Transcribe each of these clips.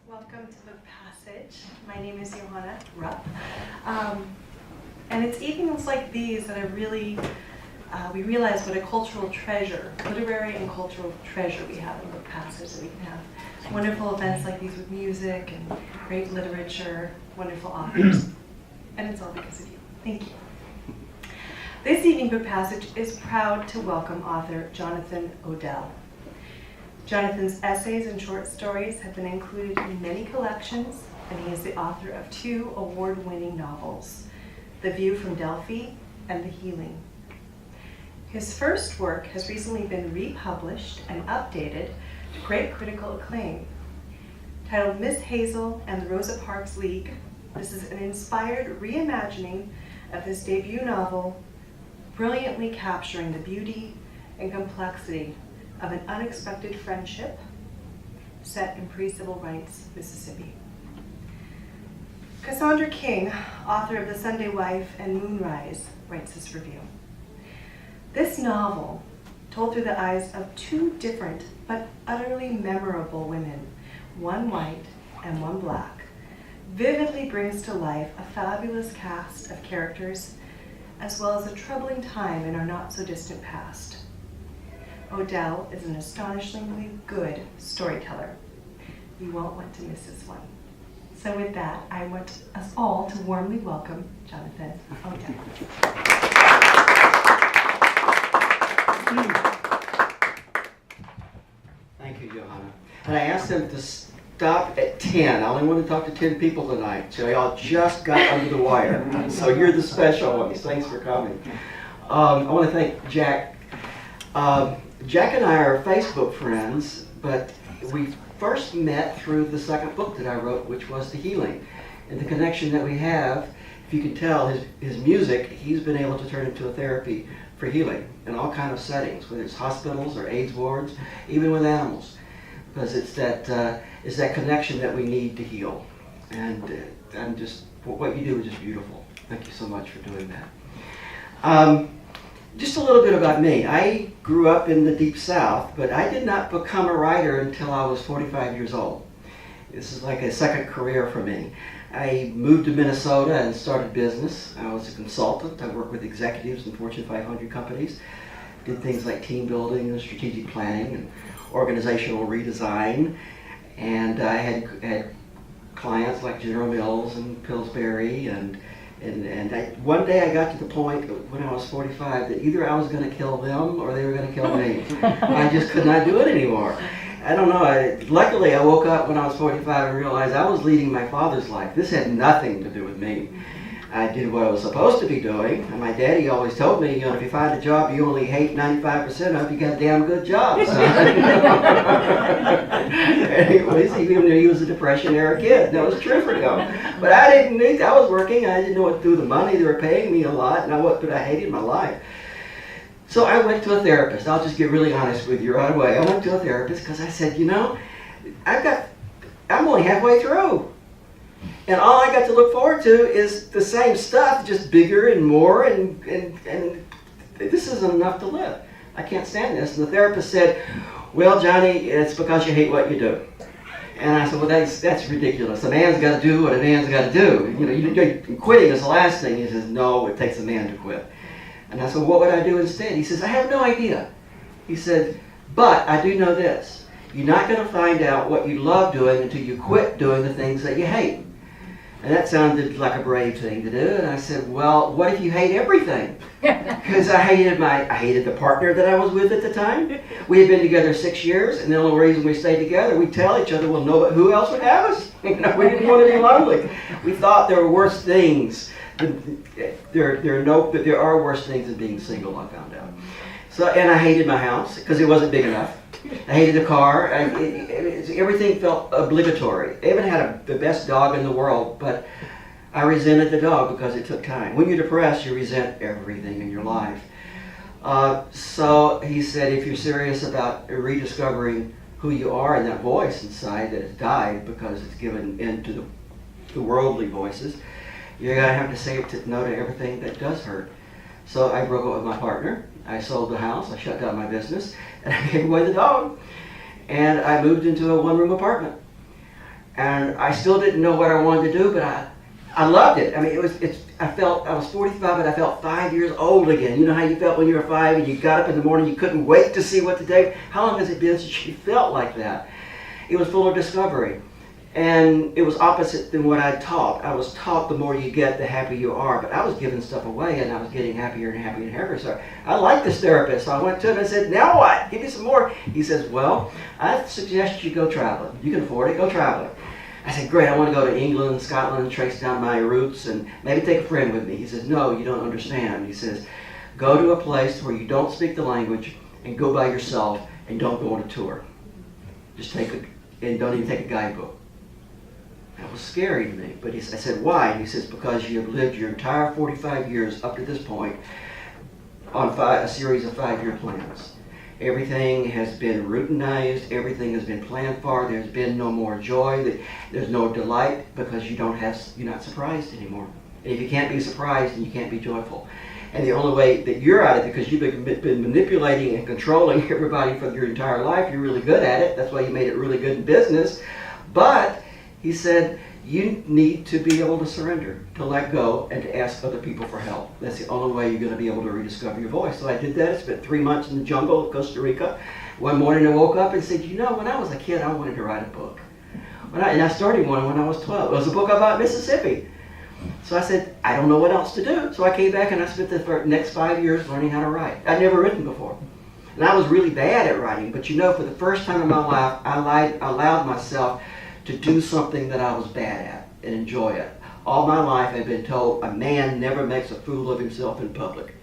Welcome to the Passage. My name is Johanna Rupp. And it's evenings like these that we realize what a cultural treasure, literary and cultural treasure we have in the Passage, that we can have wonderful events like these with music and great literature, wonderful authors. And it's all because of you. Thank you. This evening Book Passage is proud to welcome author Jonathan Odell. Jonathan's essays and short stories have been included in many collections, and he is the author of 2 award-winning novels, The View from Delphi and The Healing. His first work has recently been republished and updated to great critical acclaim. Titled Miss Hazel and the Rosa Parks League, this is an inspired reimagining of his debut novel, brilliantly capturing the beauty and complexity of an unexpected friendship set in pre-civil rights Mississippi. Cassandra King, author of The Sunday Wife and Moonrise, writes this review. This novel, told through the eyes of 2 different but utterly memorable women, one white and one black, vividly brings to life a fabulous cast of characters as well as a troubling time in our not-so-distant past. Odell is an astonishingly good storyteller. You won't want to miss this one. So with that, I want us all to warmly welcome Jonathan Odell. Thank you, Johanna. And I asked them to stop at 10. I only want to talk to 10 people tonight, so y'all just got under the wire. So you're the special ones. Thanks for coming. I want to thank Jack. Jack and I are Facebook friends, but we first met through the second book that I wrote, which was The Healing. And the connection that we have, if you can tell, his music, he's been able to turn into a therapy for healing in all kinds of settings, whether it's hospitals or AIDS wards, even with animals, because it's that connection that we need to heal. And what you do is just beautiful. Thank you so much for doing that. Just a little bit about me. I grew up in the Deep South, but I did not become a writer until I was 45 years old. This is like a second career for me. I moved to Minnesota and started business. I was a consultant. I worked with executives in Fortune 500 companies. Did things like team building and strategic planning and organizational redesign. And I had clients like General Mills and Pillsbury and one day I got to the point when I was 45 that either I was going to kill them or they were going to kill me. I just could not do it anymore. I don't know. Luckily, I woke up when I was 45 and realized I was leading my father's life. This had nothing to do with me. I did what I was supposed to be doing. And my daddy always told me, if you find a job you only hate 95% of, you got a damn good job. So, anyways, even though he was a Depression-era kid, that was true for him. But I was working. I didn't know what to do with the money. They were paying me a lot, but I hated my life. So I went to a therapist. I'll just get really honest with you right away. I went to a therapist because I said, I'm only halfway through. And all I got to look forward to is the same stuff, just bigger and more, and this isn't enough to live. I can't stand this. And the therapist said, well, Johnny, it's because you hate what you do. And I said, well, that's ridiculous. A man's got to do what a man's got to do. Quitting is the last thing. He says, no, it takes a man to quit. And I said, what would I do instead? He says, I have no idea. He said, but I do know this. You're not going to find out what you love doing until you quit doing the things that you hate. And that sounded like a brave thing to do. And I said, well, what if you hate everything? Because I hated the partner that I was with at the time. We had been together 6 years, and the only reason we stayed together, we'd tell each other, well, no, who else would have us? We didn't want to be lonely. We thought there were worse things. There are worse things than being single, I found out. And I hated my house because it wasn't big enough. I hated the car. Everything felt obligatory. I even had the best dog in the world, but I resented the dog because it took time. When you're depressed, you resent everything in your life. So he said, if you're serious about rediscovering who you are and that voice inside that has died because it's given into the worldly voices, you're going to have to say no to everything that does hurt. So I broke up with my partner. I sold the house. I shut down my business. And I gave away the dog. And I moved into a one-room apartment. And I still didn't know what I wanted to do, but I loved it. I mean, I was 45, but I felt 5 years old again. You know how you felt when you were 5 and you got up in the morning, you couldn't wait to see what the day, how long has it been since you felt like that? It was full of discovery. And it was opposite than what I taught. I was taught the more you get, the happier you are. But I was giving stuff away, and I was getting happier and happier and happier. So I liked this therapist. So I went to him and said, now what? Give me some more. He says, well, I suggest you go traveling. You can afford it. Go traveling. I said, great. I want to go to England, Scotland, trace down my roots, and maybe take a friend with me. He says, no, you don't understand. He says, go to a place where you don't speak the language and go by yourself and don't go on a tour. Just and don't even take a guidebook. That was scary to me, but I said, why? And he says, because you have lived your entire 45 years up to this point on a series of 5-year plans. Everything has been routinized, everything has been planned for, there's been no more joy, there's no delight, because you're not surprised anymore. And if you can't be surprised, then you can't be joyful. And the only way that you're at it, because you've been manipulating and controlling everybody for your entire life, you're really good at it, that's why you made it really good in business, but he said, you need to be able to surrender, to let go, and to ask other people for help. That's the only way you're going to be able to rediscover your voice. So I did that. I spent 3 months in the jungle of Costa Rica. One morning I woke up and said, you know, when I was a kid, I wanted to write a book. And I started one when I was 12. It was a book about Mississippi. So I said, I don't know what else to do. So I came back and I spent the next 5 years learning how to write. I'd never written before. And I was really bad at writing. But you know, for the first time in my life, I allowed myself to do something that I was bad at and enjoy it. All my life I've been told a man never makes a fool of himself in public.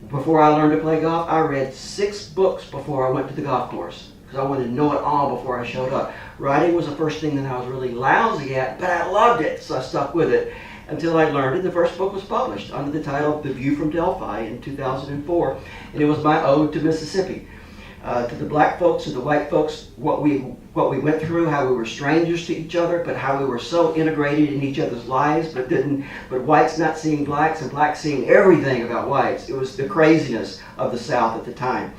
Before I learned to play golf, I read 6 books before I went to the golf course because I wanted to know it all before I showed up. Writing was the first thing that I was really lousy at, but I loved it, so I stuck with it until I learned it. The first book was published under the title The View from Delphi in 2004, and it was my ode to Mississippi. To the black folks and the white folks, what we went through, how we were strangers to each other, but how we were so integrated in each other's lives, but whites not seeing blacks and blacks seeing everything about whites. It was the craziness of the South at the time.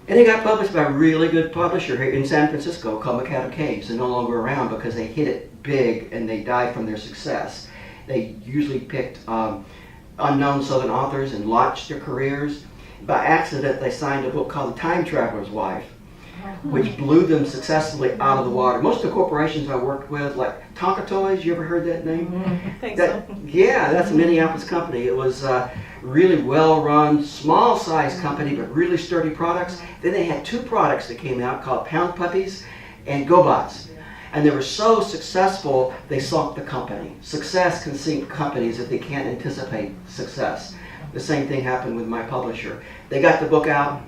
And it got published by a really good publisher here in San Francisco called McAdam Caves. They're no longer around because they hit it big and they died from their success. They usually picked unknown Southern authors and launched their careers. By accident, they signed a book called The Time Traveler's Wife, which blew them successfully out of the water. Most of the corporations I worked with, like Tonka Toys, you ever heard that name? I think so. Yeah, that's a Minneapolis company. It was a really well-run, small-sized company, but really sturdy products. Then they had 2 products that came out called Pound Puppies and GoBots. And they were so successful, they sunk the company. Success can sink companies if they can't anticipate success. The same thing happened with my publisher. They got the book out.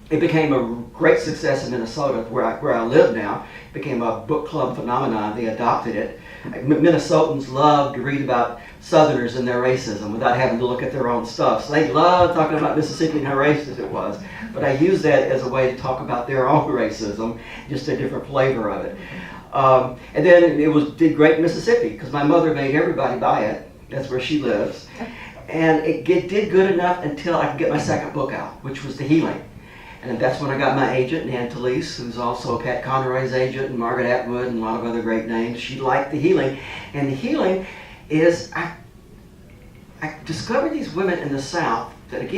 It became a great success in Minnesota, where I live now. It became a book club phenomenon. They adopted it. Minnesotans love to read about Southerners and their racism without having to look at their own stuff. So they love talking about Mississippi and how racist it was. But I use that as a way to talk about their own racism, just a different flavor of it. And then it did great in Mississippi because my mother made everybody buy it. That's where she lives. And it did good enough until I could get my second book out, which was The Healing. And that's when I got my agent, Nan Talese, who's also Pat Conroy's agent, and Margaret Atwood, and a lot of other great names. She liked The Healing. And The Healing is, I discovered these women in the South that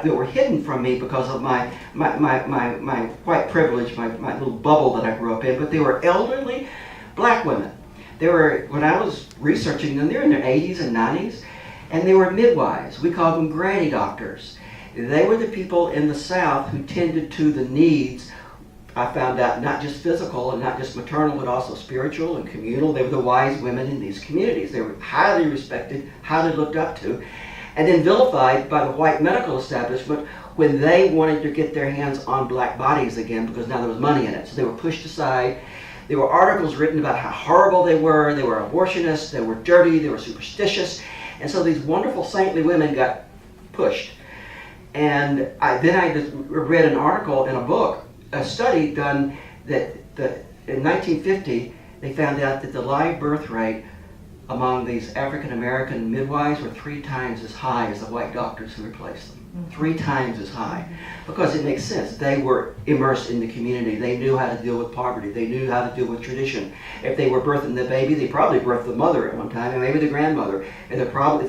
were hidden from me because of my white privilege, my little bubble that I grew up in. But they were elderly black women. When I was researching them, they were in their 80s and 90s. And they were midwives. We called them granny doctors. They were the people in the South who tended to the needs, I found out, not just physical and not just maternal, but also spiritual and communal. They were the wise women in these communities. They were highly respected, highly looked up to, and then vilified by the white medical establishment when they wanted to get their hands on black bodies again because now there was money in it. So they were pushed aside. There were articles written about how horrible they were abortionists, they were dirty, they were superstitious. And so these wonderful saintly women got pushed. And then I just read an article in a book, a study done that in 1950, they found out that the live birth rate among these African American midwives were 3 times as high as the white doctors who replaced them. 3 times as high. Because it makes sense. They were immersed in the community. They knew how to deal with poverty. They knew how to deal with tradition. If they were birthing the baby, they probably birthed the mother at one time, and maybe the grandmother. And they're probably,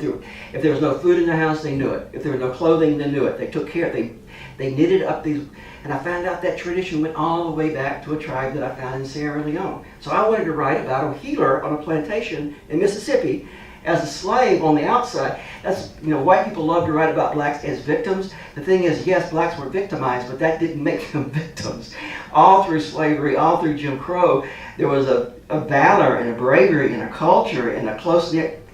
if there was no food in the house, they knew it. If there was no clothing, they knew it. They took care. They knitted up these. And I found out that tradition went all the way back to a tribe that I found in Sierra Leone. So I wanted to write about a healer on a plantation in Mississippi as a slave on the outside. That's, white people love to write about blacks as victims. The thing is, yes, blacks were victimized, but that didn't make them victims. All through slavery, all through Jim Crow, there was a valor and a bravery and a culture and a close-knit.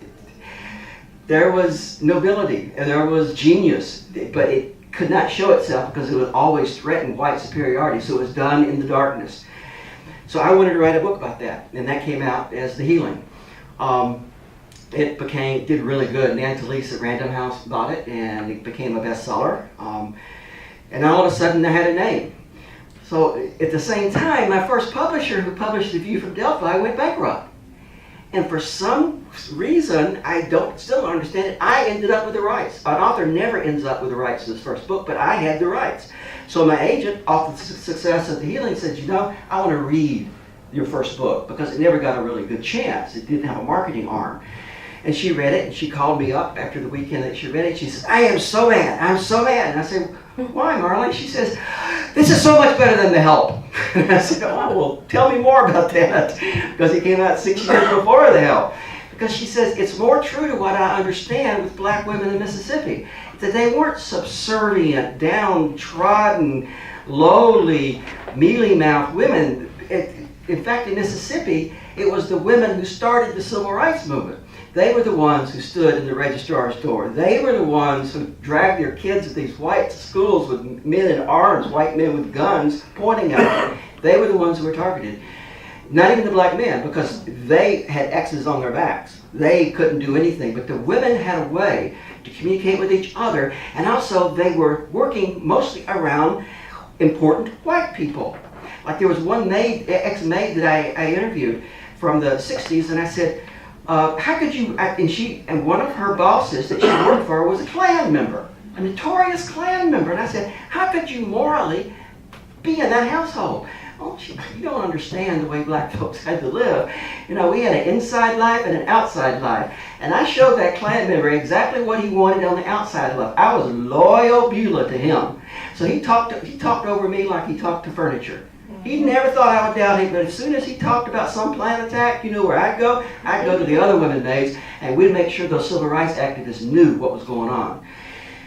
There was nobility and there was genius, but it could not show itself because it would always threaten white superiority, so it was done in the darkness. So I wanted to write a book about that, and that came out as The Healing. It did really good. Nancy Lease at Random House bought it, and it became a bestseller. And all of a sudden, I had a name. So at the same time, my first publisher, who published The View from Delphi, went bankrupt. And for some reason, still don't understand it, I ended up with the rights. An author never ends up with the rights to his first book, but I had the rights. So my agent, off the success of The Healing, said, I want to read your first book, because it never got a really good chance. It didn't have a marketing arm. And she read it, and she called me up after the weekend that she read it. She says, I am so mad, I'm so mad. And I said, why, Marley? She says, this is so much better than The Help. And I said, oh, well, tell me more about that. Because it came out 6 years before The Help. Because she says, it's more true to what I understand with black women in Mississippi. That they weren't subservient, downtrodden, lowly, mealy-mouthed women. In fact, in Mississippi, it was the women who started the civil rights movement. They were the ones who stood in the registrar's door. They were the ones who dragged their kids to these white schools with men in arms, white men with guns pointing at them. They were the ones who were targeted. Not even the black men, because they had X's on their backs. They couldn't do anything, but the women had a way to communicate with each other, and also they were working mostly around important white people. Like there was one maid, ex-maid that I interviewed from the 60s, and I said, how could you, and one of her bosses that she worked for was a Klan member, a notorious Klan member. And I said, how could you morally be in that household? Oh, you don't understand the way black folks had to live. We had an inside life and an outside life. And I showed that Klan member exactly what he wanted on the outside life. I was loyal Beulah to him. So he talked over me like he talked to furniture. He never thought I would doubt him, but as soon as he talked about some Klan attack, where I'd go? I'd go to the other women maids, and we'd make sure those civil rights activists knew what was going on.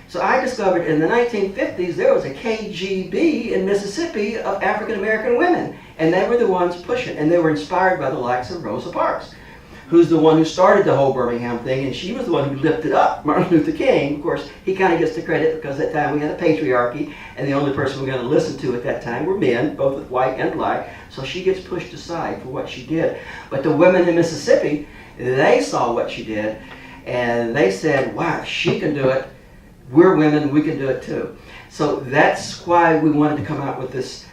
So I discovered in the 1950s there was a KGB in Mississippi of African American women, and they were the ones pushing, and they were inspired by the likes of Rosa Parks, who's the one who started the whole Birmingham thing, and she was the one who lifted up Martin Luther King. Of course, he kind of gets the credit because at that time we had a patriarchy, and the only person we were going to listen to at that time were men, both white and black, so she gets pushed aside for what she did. But the women in Mississippi, they saw what she did, and they said, wow, if she can do it, we're women, we can do it too. So that's why we wanted to come out with this.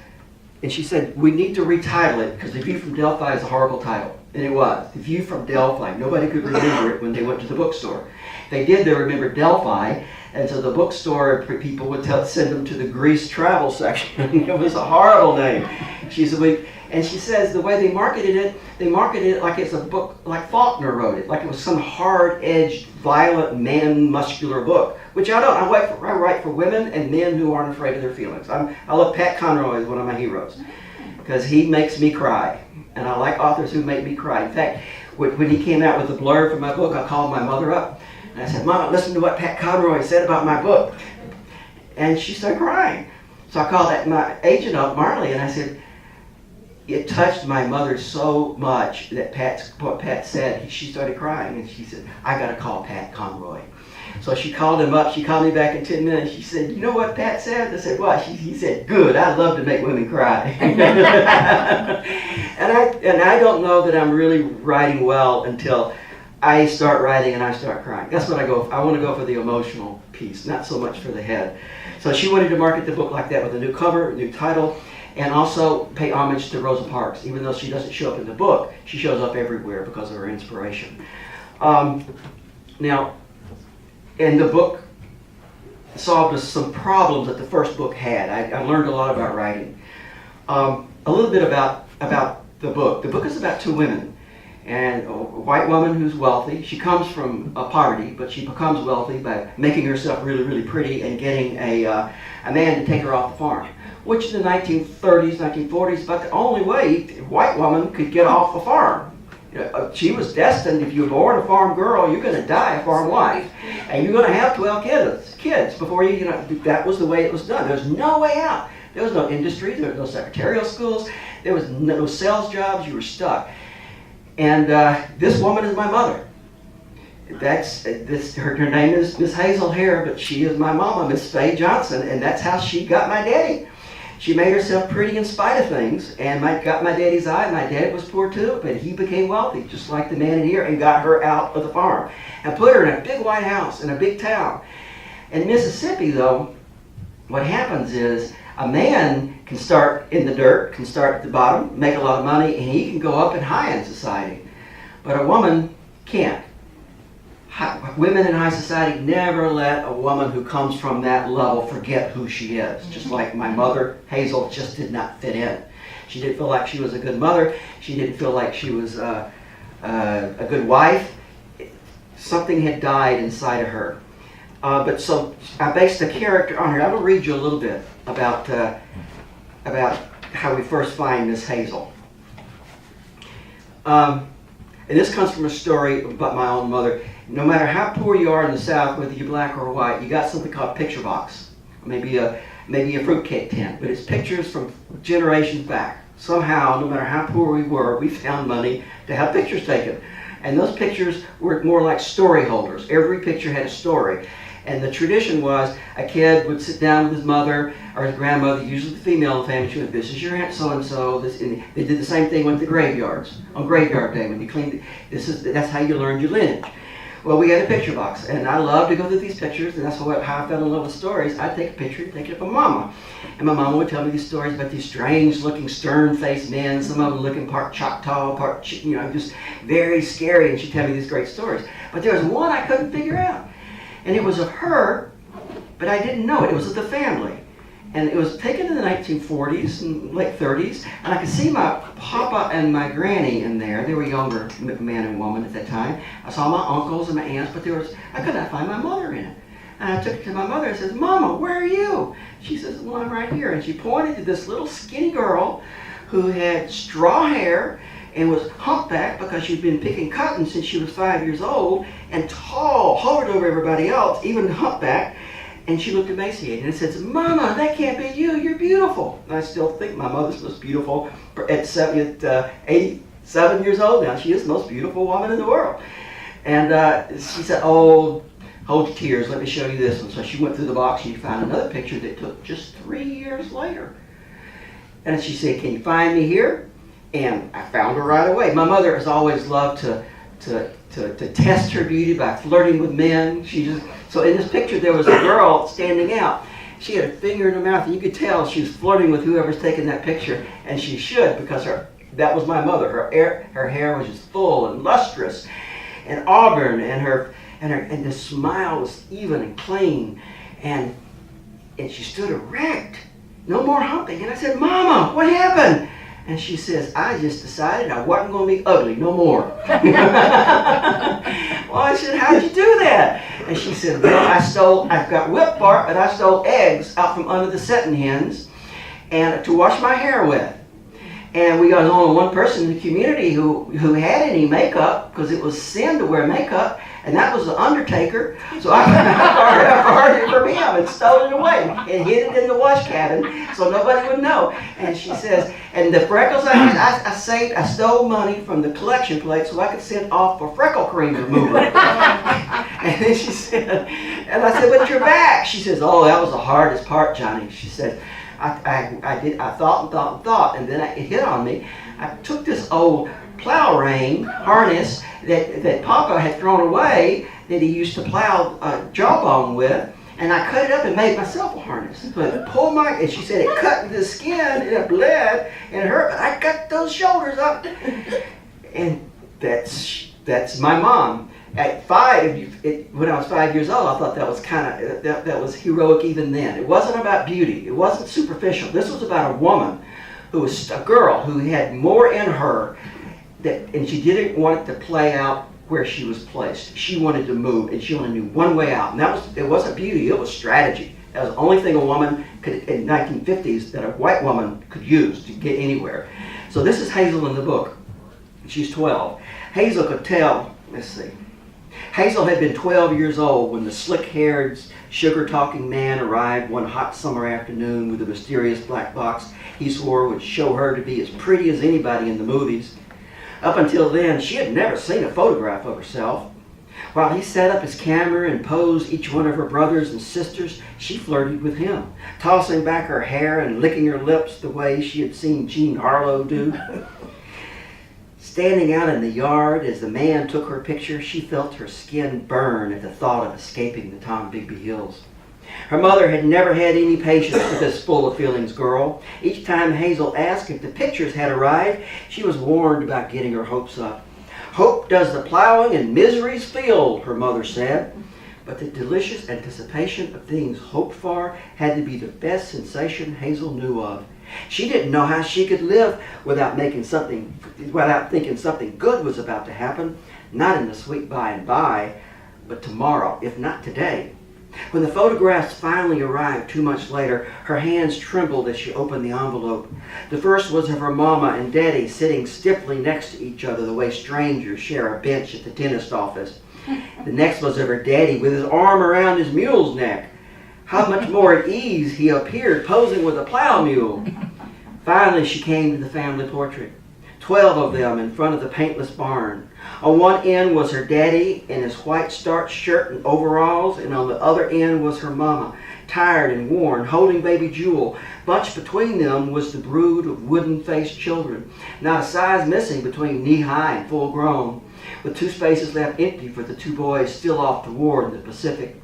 And she said, we need to retitle it, because The View from Delphi is a horrible title. And it was. The View from Delphi. Nobody could remember it when they went to the bookstore. They did, they remembered Delphi, and so the bookstore people would send them to the Greece travel section. It was a horrible name. She said, and she says the way they marketed it like it's a book, like Faulkner wrote it, like it was some hard-edged, violent, man-muscular book, which I don't. I write for women and men who aren't afraid of their feelings. I love Pat Conroy as one of my heroes, because he makes me cry. And I like authors who make me cry. In fact, when he came out with the blurb for my book, I called my mother up, and I said, Mama, listen to what Pat Conroy said about my book. And she started crying. So I called my agent up, Marley, and I said, it touched my mother so much that what Pat said, she started crying, and she said, I got to call Pat Conroy. So she called him up. She called me back in 10 minutes. She said, you know what Pat said? I said, what? He said, good. I love to make women cry. and I don't know that I'm really writing well until I start writing and I start crying. That's what I go for. I want to go for the emotional piece, not so much for the head. So she wanted to market the book like that with a new cover, a new title, and also pay homage to Rosa Parks. Even though she doesn't show up in the book, she shows up everywhere because of her inspiration. Now, in the book, solved us some problems that the first book had. I learned a lot about writing. A little bit about the book. The book is about two women. And a white woman who's wealthy. She comes from poverty, but she becomes wealthy by making herself really, really pretty and getting a man to take her off the farm. Which in the 1930s, 1940s, about the only way a white woman could get off the farm. She was destined, if you were born a farm girl, you're going to die a farm wife. And you're going to have 12 kids before that was the way it was done. There's no way out. There was no industry, there was no secretarial schools, there was no sales jobs, you were stuck. And this woman is my mother. Her name is Miss Hazel Hare, but she is my mama, Miss Faye Johnson, and that's how she got my daddy. She made herself pretty in spite of things, and got my daddy's eye. My dad was poor too, but he became wealthy, just like the man in here, and got her out of the farm and put her in a big white house in a big town. In Mississippi, though, what happens is a man can start in the dirt, can start at the bottom, make a lot of money, and he can go up and high in society. But a woman can't. Women in high society never let a woman who comes from that level forget who she is. Just like my mother, Hazel, just did not fit in. She didn't feel like she was a good mother. She didn't feel like she was a good wife. Something had died inside of her. But so I based the character on her. I will read you a little bit about how we first find Miss Hazel. And this comes from a story about my own mother. No matter how poor you are in the South, whether you're black or white, you got something called a picture box. Maybe a fruitcake tin, but it's pictures from generations back. Somehow, no matter how poor we were, we found money to have pictures taken. And those pictures were more like story holders. Every picture had a story. And the tradition was a kid would sit down with his mother or his grandmother, usually the female in the family. She would, this is your Aunt so-and-so. They did the same thing with the graveyards. On graveyard day, when you cleaned, that's how you learned your lineage. Well, we had a picture box, and I love to go through these pictures, and that's how I fell in love with stories. I'd take a picture and take it from Mama. And my mama would tell me these stories about these strange-looking, stern-faced men, some of them looking part Choctaw, part, just very scary, and she'd tell me these great stories. But there was one I couldn't figure out. And it was of her, but I didn't know it. It was of the family. And it was taken in the 1940s and late 30s, and I could see my papa and my granny in there. They were younger man and woman at that time. I saw my uncles and my aunts, but I could not find my mother in it. And I took it to my mother and said, Mama, where are you? She says, well, I'm right here. And she pointed to this little skinny girl who had straw hair and was humpbacked because she'd been picking cotton since she was 5 years old, and tall, hovered over everybody else, even humpbacked. And she looked emaciated and said, Mama, that can't be you. You're beautiful. And I still think my mother's most beautiful at 87 years old now. She is the most beautiful woman in the world. And she said, oh, hold your tears. Let me show you this one. So she went through the box and she found another picture that took just 3 years later. And she said, can you find me here? And I found her right away. My mother has always loved to test her beauty by flirting with men. So in this picture there was a girl standing out. She had a finger in her mouth, and you could tell she was flirting with whoever's taking that picture, and she should, because that was my mother. Her hair was just full and lustrous and auburn, and the smile was even and clean, and she stood erect. No more humping. And I said, Mama, what happened? And she says, I just decided I wasn't going to be ugly no more. Well, I said, how'd you do that? And she said, well, I've got whip bark, but I stole eggs out from under the setting hens and to wash my hair with. And we got only one person in the community who had any makeup, because it was sin to wear makeup, and that was the undertaker. So I borrowed it from him and stole it away and hid it in the wash cabin so nobody would know. And she says, and the freckles I had, I stole money from the collection plate so I could send off for freckle cream remover. And then she said, and I said, but you're back. She says, oh, that was the hardest part, Johnny. She said, I thought, and then it hit on me. I took this old plow rein harness that Papa had thrown away that he used to plow jawbone with, and I cut it up and made myself a harness. But and she said it cut into the skin and it bled and it hurt, but I cut those shoulders up. And that's my mom. At 5, when I was 5 years old, I thought that was that was heroic even then. It wasn't about beauty. It wasn't superficial. This was about a woman who was a girl who had more in her, and she didn't want it to play out where she was placed. She wanted to move, and she only knew one way out. And it wasn't beauty, it was strategy. That was the only thing a woman could, in 1950s, that a white woman could use to get anywhere. So this is Hazel in the book. She's 12. Hazel could tell, let's see. Hazel had been 12 years old when the slick-haired, sugar-talking man arrived one hot summer afternoon with a mysterious black box he swore would show her to be as pretty as anybody in the movies. Up until then, she had never seen a photograph of herself. While he set up his camera and posed each one of her brothers and sisters, she flirted with him, tossing back her hair and licking her lips the way she had seen Jean Harlow do. Standing out in the yard as the man took her picture, she felt her skin burn at the thought of escaping the Tombigbee Hills. Her mother had never had any patience with this full-of-feelings girl. Each time Hazel asked if the pictures had arrived, she was warned about getting her hopes up. "Hope does the plowing and misery's field," her mother said. But the delicious anticipation of things hoped for had to be the best sensation Hazel knew of. She didn't know how she could live without thinking something good was about to happen, not in the sweet by and by, but tomorrow, if not today. When the photographs finally arrived 2 months later, her hands trembled as she opened the envelope. The first was of her mama and daddy sitting stiffly next to each other the way strangers share a bench at the dentist office. The next was of her daddy with his arm around his mule's neck. How much more at ease he appeared posing with a plow mule. Finally, she came to the family portrait. 12 of them in front of the paintless barn. On one end was her daddy in his white starched shirt and overalls, and on the other end was her mama, tired and worn, holding baby Jewel. Bunched between them was the brood of wooden-faced children, not a size missing between knee-high and full-grown, with 2 spaces left empty for the 2 boys still off to war in the Pacific.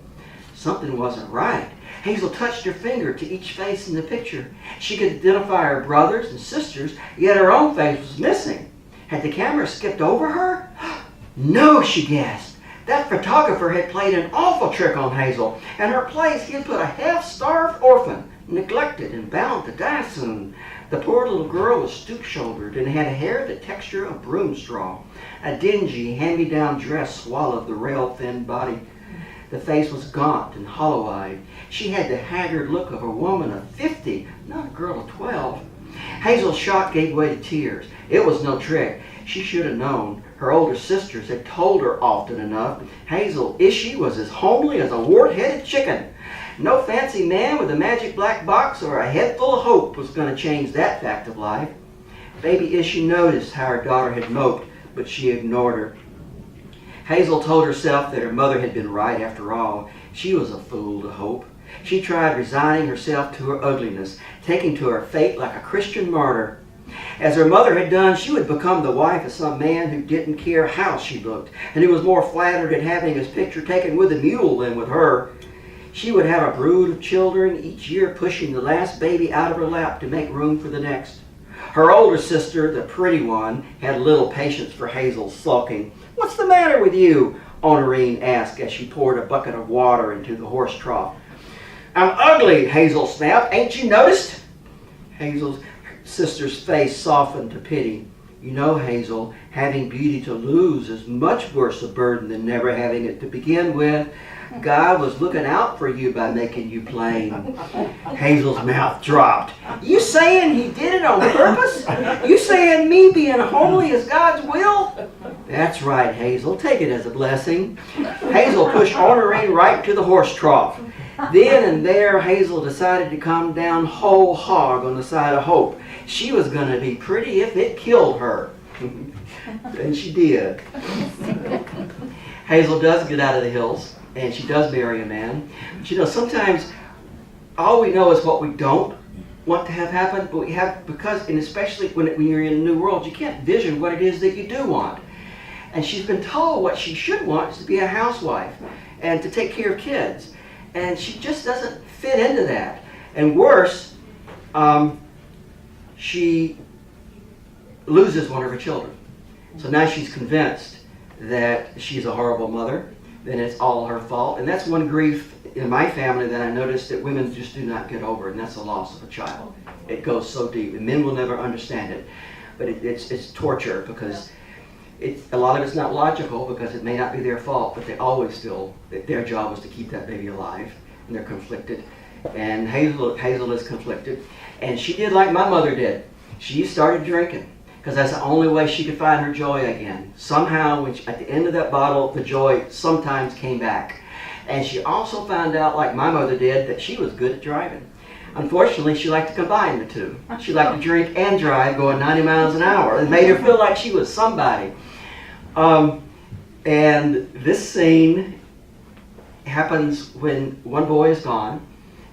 Something wasn't right. Hazel touched her finger to each face in the picture. She could identify her brothers and sisters, yet her own face was missing. Had the camera skipped over her? No, she gasped. That photographer had played an awful trick on Hazel. In her place, he had put a half-starved orphan, neglected and bound to die soon. The poor little girl was stoop-shouldered and had hair the texture of broom straw. A dingy, hand-me-down dress swallowed the rail-thin body. The face was gaunt and hollow-eyed. She had the haggard look of a woman of 50, not a girl of 12. Hazel's shock gave way to tears. It was no trick. She should have known. Her older sisters had told her often enough. Hazel Ishii was as homely as a wart-headed chicken. No fancy man with a magic black box or a head full of hope was going to change that fact of life. Baby Ishii noticed how her daughter had moped, but she ignored her. Hazel told herself that her mother had been right after all. She was a fool to hope. She tried resigning herself to her ugliness, taking to her fate like a Christian martyr. As her mother had done, she would become the wife of some man who didn't care how she looked, and who was more flattered at having his picture taken with a mule than with her. She would have a brood of children, each year pushing the last baby out of her lap to make room for the next. Her older sister, the pretty one, had little patience for Hazel's sulking. "What's the matter with you?" Honorine asked as she poured a bucket of water into the horse trough. "I'm ugly," Hazel snapped. "Ain't you noticed?" Hazel's sister's face softened to pity. "You know, Hazel, having beauty to lose is much worse a burden than never having it to begin with. God was looking out for you by making you plain." Hazel's mouth dropped. "You saying he did it on purpose? You saying me being homely is God's will?" "That's right, Hazel. Take it as a blessing." Hazel pushed Honorine right to the horse trough. Then and there, Hazel decided to come down whole hog on the side of hope. She was going to be pretty if it killed her. And she did. Hazel does get out of the hills, and she does marry a man. But you know, sometimes all we know is what we don't want to have happen, but we have, because, and especially when you're in a new world, you can't vision what it is that you do want. And she's been told what she should want is to be a housewife and to take care of kids. And she just doesn't fit into that. And worse, she loses one of her children. So now she's convinced that she's a horrible mother, then it's all her fault. And that's one grief in my family that I noticed that women just do not get over, and that's the loss of a child. It goes so deep, and men will never understand it. But it's torture, because a lot of it's not logical, because it may not be their fault, but they always feel that their job was to keep that baby alive, and they're conflicted. And Hazel is conflicted, and she did like my mother did. She started drinking, because that's the only way she could find her joy again. Somehow, at the end of that bottle, the joy sometimes came back. And she also found out, like my mother did, that she was good at driving. Unfortunately, she liked to combine the two. She liked to drink and drive, going 90 miles an hour. It made her feel like she was somebody. And this scene happens when one boy is gone,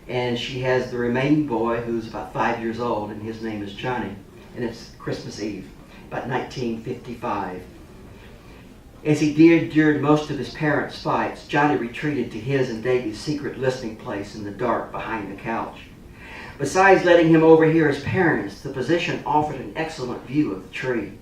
and she has the remaining boy, who's about 5 years old, and his name is Johnny. And it's Christmas Eve, about 1955. As he did during most of his parents' fights, Johnny retreated to his and Davy's secret listening place in the dark behind the couch. Besides letting him overhear his parents, the position offered an excellent view of the tree.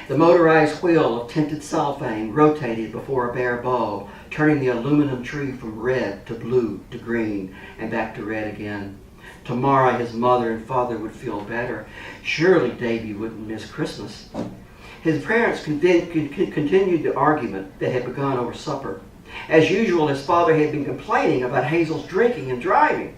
The motorized wheel of tinted cellophane rotated before a bare bow, turning the aluminum tree from red to blue to green and back to red again. Tomorrow his mother and father would feel better. Surely Davy wouldn't miss Christmas. His parents continued the argument that had begun over supper. As usual, his father had been complaining about Hazel's drinking and driving.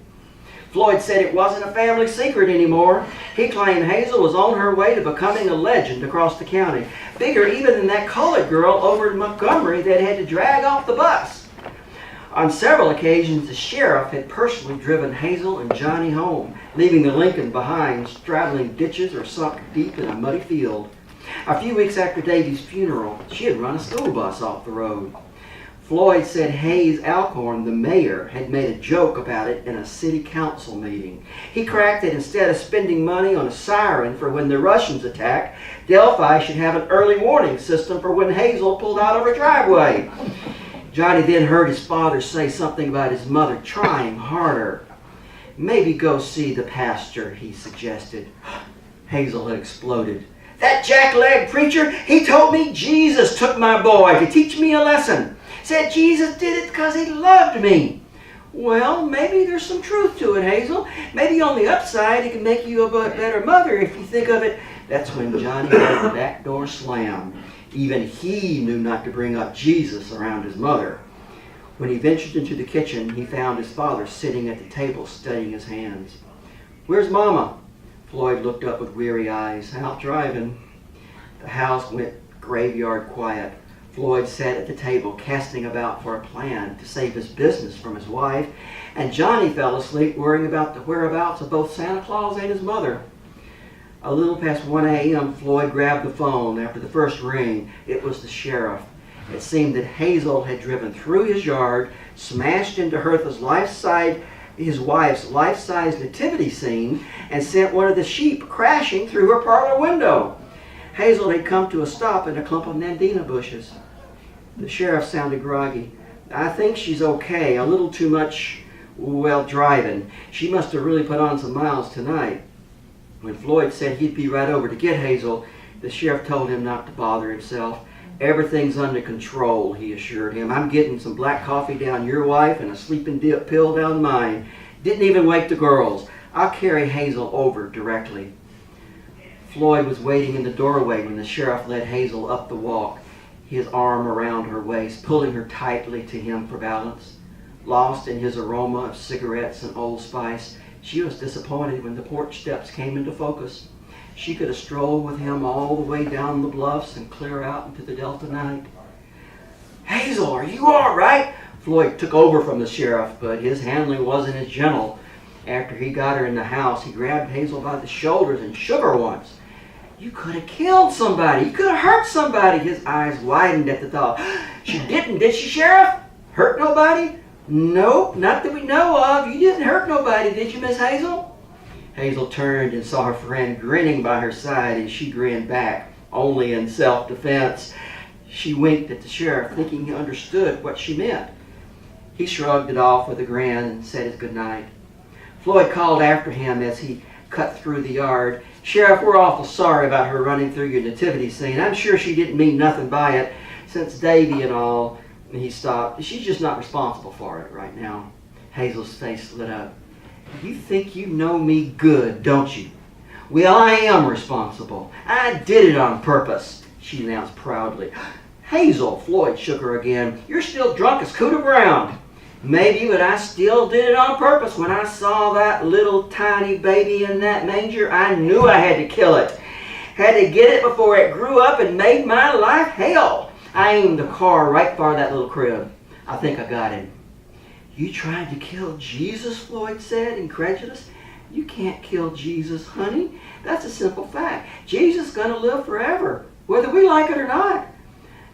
Floyd said it wasn't a family secret anymore. He claimed Hazel was on her way to becoming a legend across the county, bigger even than that colored girl over in Montgomery that had to drag off the bus. On several occasions, the sheriff had personally driven Hazel and Johnny home, leaving the Lincoln behind, straddling ditches or sunk deep in a muddy field. A few weeks after Davy's funeral, she had run a school bus off the road. Floyd said Hayes Alcorn, the mayor, had made a joke about it in a city council meeting. He cracked that instead of spending money on a siren for when the Russians attacked, Delphi should have an early warning system for when Hazel pulled out of her driveway. Johnny then heard his father say something about his mother trying harder. Maybe go see the pastor, he suggested. Hazel had exploded. That jackleg preacher, he told me Jesus took my boy to teach me a lesson. Said Jesus did it because he loved me. Well, maybe there's some truth to it, Hazel. Maybe on the upside, he can make you a better mother if you think of it. That's when Johnny heard the back door slam. Even he knew not to bring up Jesus around his mother. When he ventured into the kitchen, he found his father sitting at the table studying his hands. Where's Mama? Floyd looked up with weary eyes. Out driving. The house went graveyard quiet. Floyd sat at the table, casting about for a plan to save his business from his wife, and Johnny fell asleep worrying about the whereabouts of both Santa Claus and his mother. A little past 1 a.m., Floyd grabbed the phone. After the first ring, it was the sheriff. It seemed that Hazel had driven through his yard, smashed into his wife's life-size nativity scene, and sent one of the sheep crashing through her parlor window. Hazel had come to a stop in a clump of nandina bushes. The sheriff sounded groggy. I think she's okay. A little too much, driving. She must have really put on some miles tonight. When Floyd said he'd be right over to get Hazel, the sheriff told him not to bother himself. Everything's under control, he assured him. I'm getting some black coffee down your wife and a sleeping pill down mine. Didn't even wake the girls. I'll carry Hazel over directly. Floyd was waiting in the doorway when the sheriff led Hazel up the walk, his arm around her waist, pulling her tightly to him for balance. Lost in his aroma of cigarettes and Old Spice, she was disappointed when the porch steps came into focus. She could have strolled with him all the way down the bluffs and clear out into the Delta night. Hazel, are you all right? Floyd took over from the sheriff, but his handling wasn't as gentle. After he got her in the house, he grabbed Hazel by the shoulders and shook her once. You could have killed somebody. You could have hurt somebody. His eyes widened at the thought. She didn't, did she, Sheriff? Hurt nobody? Nope, not that we know of. You didn't hurt nobody, did you, Miss Hazel? Hazel turned and saw her friend grinning by her side, and she grinned back, only in self-defense. She winked at the sheriff, thinking he understood what she meant. He shrugged it off with a grin and said his goodnight. Floyd called after him as he cut through the yard. Sheriff, we're awful sorry about her running through your nativity scene. I'm sure she didn't mean nothing by it. since Davy and all, and he stopped, she's just not responsible for it right now. Hazel's face lit up. You think you know me good, don't you? Well, I am responsible. I did it on purpose, she announced proudly. Hazel, Floyd shook her again. You're still drunk as Cooter Brown. Maybe, but I still did it on purpose. When I saw that little tiny baby in that manger, I knew I had to kill it. Had to get it before it grew up and made my life hell. I aimed the car right for that little crib. I think I got him. You tried to kill Jesus, Floyd said, incredulous. You can't kill Jesus, honey. That's a simple fact. Jesus is going to live forever, whether we like it or not.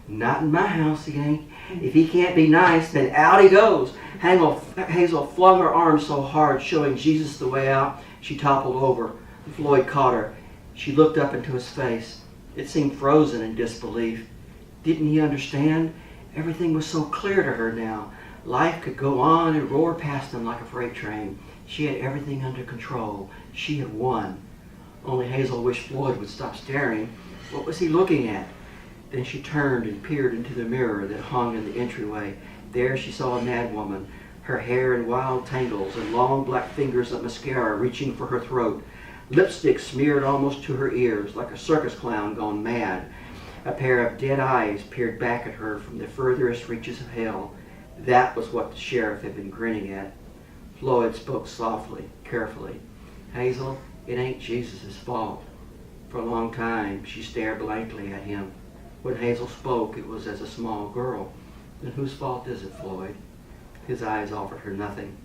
Not in my house, he ain't. If he can't be nice, then out he goes. Hazel flung her arms so hard, showing Jesus the way out, she toppled over. Floyd caught her. She looked up into his face. It seemed frozen in disbelief. Didn't he understand? Everything was so clear to her now. Life could go on and roar past them like a freight train. She had everything under control. She had won. Only Hazel wished Floyd would stop staring. What was he looking at? Then she turned and peered into the mirror that hung in the entryway. There she saw a mad woman, her hair in wild tangles and long black fingers of mascara reaching for her throat. Lipstick smeared almost to her ears like a circus clown gone mad. A pair of dead eyes peered back at her from the furthest reaches of hell. That was what the sheriff had been grinning at. Floyd spoke softly, carefully. Hazel, it ain't Jesus' fault. For a long time, she stared blankly at him. When Hazel spoke, it was as a small girl. Then whose fault is it, Floyd? His eyes offered her nothing.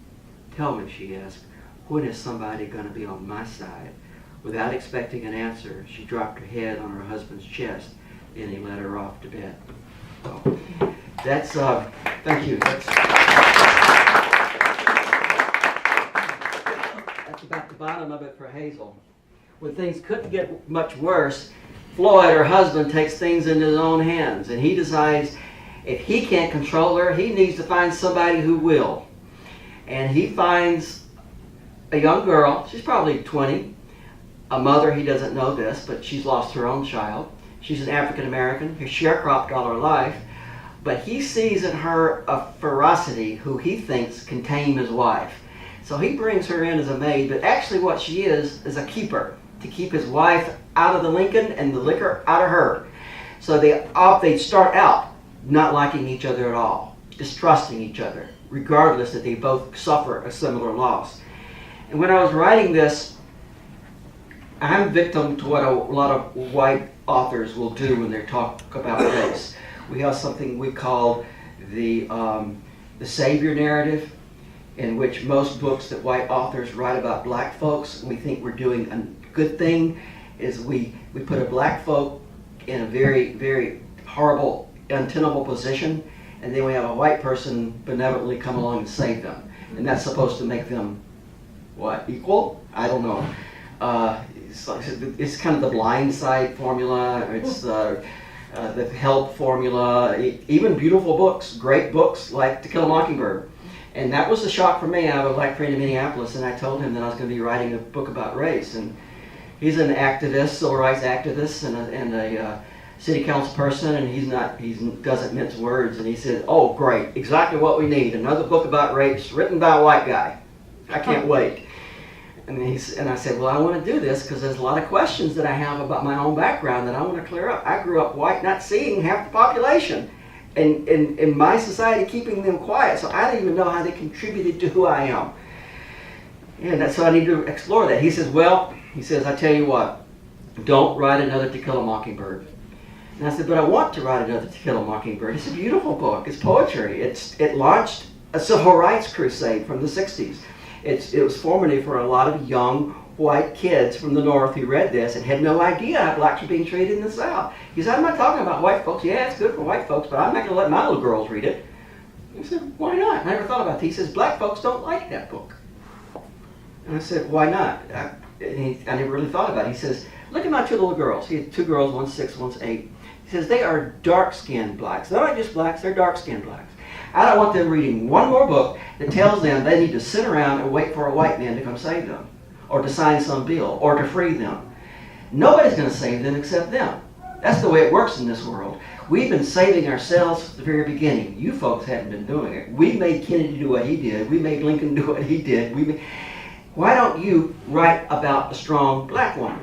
Tell me, she asked, when is somebody going to be on my side? Without expecting an answer, she dropped her head on her husband's chest, and he led her off to bed. So, that's, thank you. That's about the bottom of it for Hazel. When things couldn't get much worse, Floyd, her husband, takes things into his own hands, and he decides if he can't control her, he needs to find somebody who will. And he finds a young girl, she's probably 20, a mother, he doesn't know this, but she's lost her own child. She's an African American, who's sharecropped all her life, but he sees in her a ferocity who he thinks can tame his wife. So he brings her in as a maid, but actually what she is a keeper, to keep his wife out of the Lincoln and the liquor out of her. So they start out not liking each other at all, distrusting each other, regardless that they both suffer a similar loss. And when I was writing this, I'm victim to what a lot of white authors will do when they talk about race. We have something we call the savior narrative, in which most books that white authors write about black folks, we think we're doing a good thing, is we put a black folk in a very, very horrible, untenable position, and then we have a white person benevolently come along and save them. And that's supposed to make them, what, equal? I don't know. It's kind of the blind side formula, it's the help formula, even beautiful books, great books like To Kill a Mockingbird. And that was a shock for me. I have a black friend in Minneapolis, and I told him that I was going to be writing a book about race. And he's an activist, civil rights activist, and a city council person, and he doesn't mince words. And he said, "Oh, great, exactly what we need. Another book about race, written by a white guy. I can't wait." And I said, "Well, I want to do this because there's a lot of questions that I have about my own background that I want to clear up. I grew up white, not seeing half the population. And in my society, keeping them quiet, so I don't even know how they contributed to who I am. And so I need to explore that." He says, I tell you what, don't write another To Kill a Mockingbird. And I said, "But I want to write another To Kill a Mockingbird. It's a beautiful book. It's poetry. It launched a civil rights crusade from the 60s. It was formative for a lot of young white kids from the North who read this and had no idea how blacks were being treated in the South." He said, "I'm not talking about white folks. Yeah, it's good for white folks, but I'm not going to let my little girls read it." I said, "Why not?" I never thought about it. He says, "Black folks don't like that book." And I said, "Why not?" I never really thought about it. He says, "Look at my two little girls." He had two girls, one's 6, one's 8. He says, "They are dark-skinned blacks. They're not just blacks, they're dark-skinned blacks. I don't want them reading one more book that tells them they need to sit around and wait for a white man to come save them, or to sign some bill, or to free them. Nobody's going to save them except them. That's the way it works in this world. We've been saving ourselves from the very beginning. You folks haven't been doing it. We made Kennedy do what he did. We made Lincoln do what he did. Why don't you write about a strong black woman?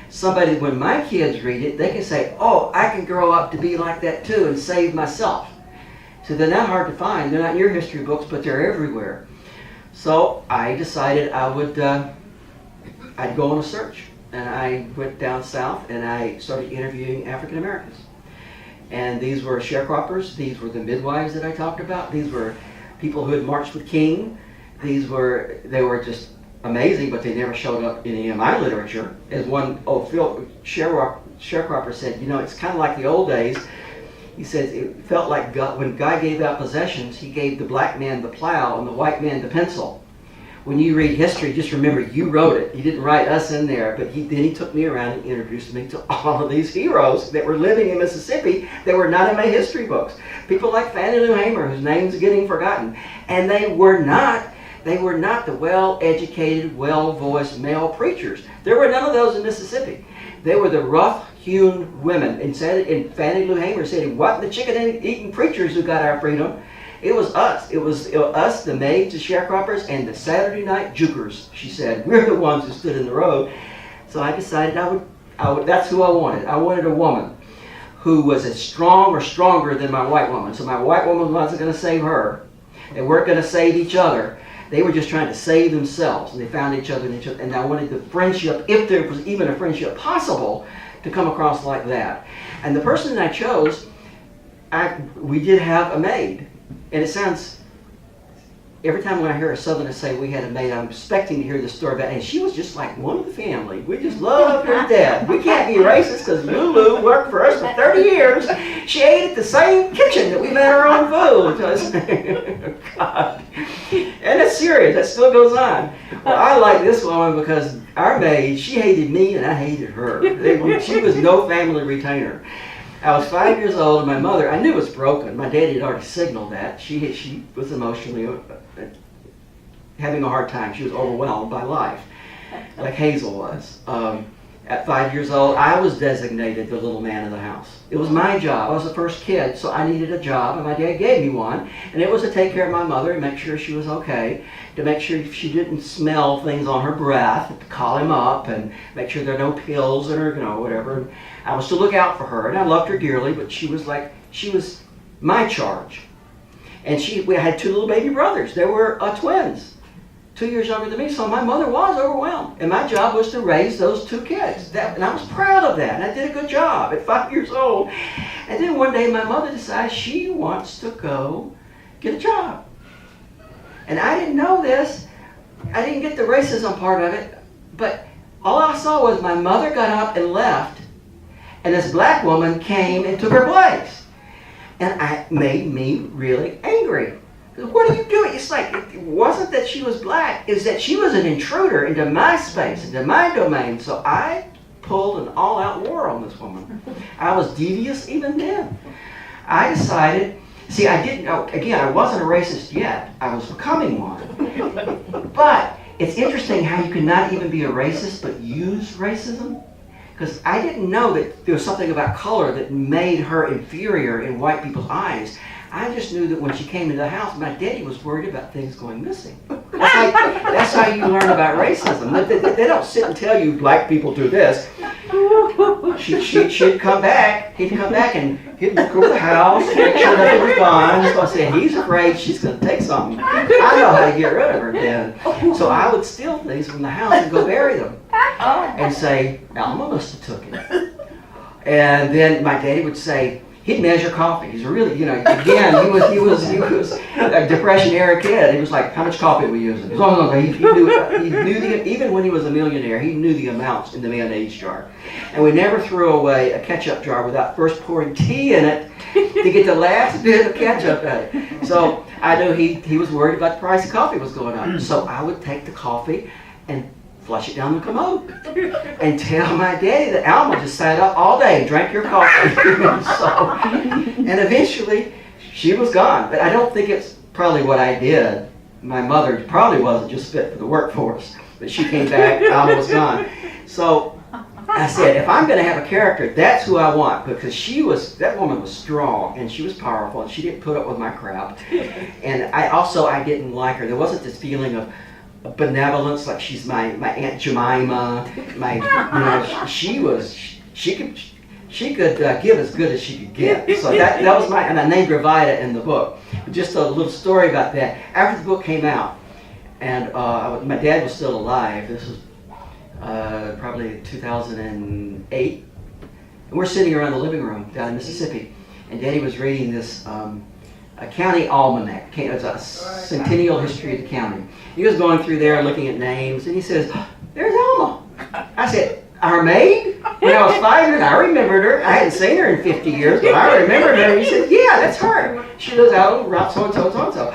Somebody, when my kids read it, they can say, oh, I can grow up to be like that too and save myself. So they're not hard to find. They're not in your history books, but they're everywhere. So I decided I'd go on a search. And I went down south and I started interviewing African Americans. And these were sharecroppers. These were the midwives that I talked about. These were people who had marched with King. They were just amazing, but they never showed up in any of my literature. As one sharecropper said, you know, it's kind of like the old days. He says it felt like God, when God gave out possessions, he gave the black man the plow and the white man the pencil. When you read history, just remember you wrote it. You didn't write us in there, but then he took me around and introduced me to all of these heroes that were living in Mississippi that were not in my history books. People like Fannie Lou Hamer, whose names are getting forgotten. And they were not the well-educated, well-voiced male preachers. There were none of those in Mississippi. They were the rough-hewn women. And Fannie Lou Hamer said, it wasn't the chicken-eating preachers who got our freedom. It was us. It was us, the maids, the sharecroppers, and the Saturday night jukers, she said. We're the ones who stood in the road. So I decided I would, that's who I wanted. I wanted a woman who was as strong or stronger than my white woman. So my white woman wasn't going to save her. They weren't going to save each other. They were just trying to save themselves. And they found each other, and I wanted the friendship, if there was even a friendship possible, to come across like that. And the person that I chose, we did have a maid. And it sounds, every time when I hear a Southerner say we had a maid, I'm expecting to hear this story about, and she was just like one of the family. We just loved her to death. We can't be racist because Lulu worked for us for 30 years. She ate at the same kitchen that we made our own food. God. And it's serious. That still goes on. Well, I like this woman because our maid, she hated me and I hated her. She was no family retainer. I was 5 years old, and my mother, I knew it was broken. My daddy had already signaled that. She was emotionally having a hard time. She was overwhelmed by life, like HAZEL was. At 5 years old, I was designated the little man of the house. It was my job. I was the first kid, so I needed a job, and my dad gave me one. And it was to take care of my mother and make sure she was okay, to make sure she didn't smell things on her breath, to call him up and make sure there are no pills in her, whatever. I was to look out for her, and I loved her dearly, but she was my charge. And we had two little baby brothers. They were twins, 2 years younger than me, so my mother was overwhelmed. And my job was to raise those two kids. And I was proud of that, and I did a good job at 5 years old. And then one day my mother decides she wants to go get a job. And I didn't know this. I didn't get the racism part of it, but all I saw was my mother got up and left, and this black woman came and took her place. And it made me really angry. What are you doing? It's like, it wasn't that she was black, it's that she was an intruder into my space, into my domain. So I pulled an all-out war on this woman. I was devious even then. I decided, I wasn't a racist yet. I was becoming one. But it's interesting how you can not even be a racist but use racism. Because I didn't know that there was something about color that made her inferior in white people's eyes. I just knew that when she came into the house, my daddy was worried about things going missing. That's how you learn about racism. They don't sit and tell you black people do this. She'd come back. He'd come back and he'd look over the house, make sure nothing was gone. So I said, he's afraid she's going to take something. I know how to get rid of her then. So I would steal things from the house and go bury them. And say, Alma must have took it. And then my daddy would say, he'd measure coffee. He's really, again, he was a Depression-era kid. He was like, how much coffee are we using? He knew even when he was a millionaire, he knew the amounts in the mayonnaise jar. And we never threw away a ketchup jar without first pouring tea in it to get the last bit of ketchup at it. So I knew he was worried about the price of coffee was going up. So I would take the coffee and flush it down the commode and tell my daddy that Alma just sat up all day and drank your coffee. And eventually she was gone. But I don't think it's probably what I did. My mother probably wasn't just fit for the workforce. But she came back, Alma was gone. So I said, if I'm going to have a character, that's who I want, because that woman was strong, and she was powerful, and she didn't put up with my crap. And I didn't like her. There wasn't this feeling of benevolence, like she's my Aunt Jemima. She could give as good as she could get. So that was and I named her Vida in the book. Just a little story about that. After the book came out, and my dad was still alive. This was probably 2008. And we're sitting around the living room down in Mississippi, and Daddy was reading this a county almanac. It was a centennial history of the county. He was going through there looking at names, and he says, "There's Alma." I said, "Our maid?" When I was 5 years, I remembered her. I hadn't seen her in 50 years, but I remembered her. He said, "Yeah, that's her. She lives out on Route so-and-so, so-and-so."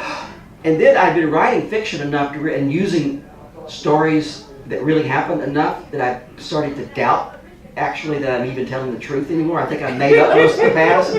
And then I'd been writing fiction enough and using stories that really happened enough that I started to doubt actually that I'm even telling the truth anymore. I think I made up most of the past.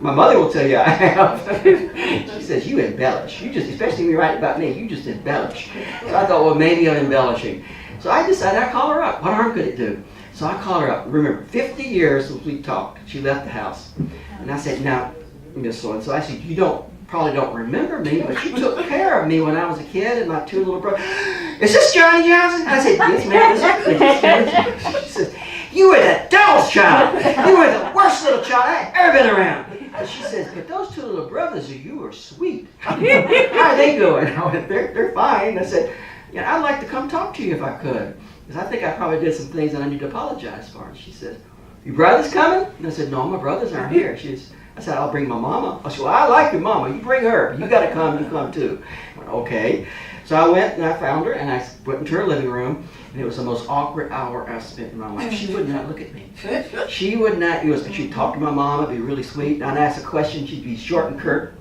My mother will tell you I have. She says, "You embellish. You just, especially when you write about me, you just embellish." So I thought, well, maybe I'm embellishing. So I decided I'd call her up. What harm could it do? So I called her up. Remember, 50 years since we talked. She left the house. And I said, "Now, Miss So-and-so," I said, "You probably don't remember me, but you took care of me when I was a kid and my 2 little brothers." "Is this Johnny Johnson?" I said, "Yes, ma'am, this is Johnny Johnson." She says, "You were the devil's child. You were the worst little child I've ever been around." And she says, "But those 2 little brothers of you are sweet. How are they doing?" I went, They're fine." I said, "I'd like to come talk to you if I could, because I think I probably did some things that I need to apologize for." And she said, "Your brother's coming?" And I said, "No, my brothers aren't here." I said, "I'll bring my mama." I said, "Well, I like your mama. You bring her. You got to come. You come too." I went, "Okay." So I went and I found her and I went into her living room, and it was the most awkward hour I've spent in my life. She would not look at me. She would not. She'd talk to my mom. It'd be really sweet. And I'd ask a question. She'd be short and curt.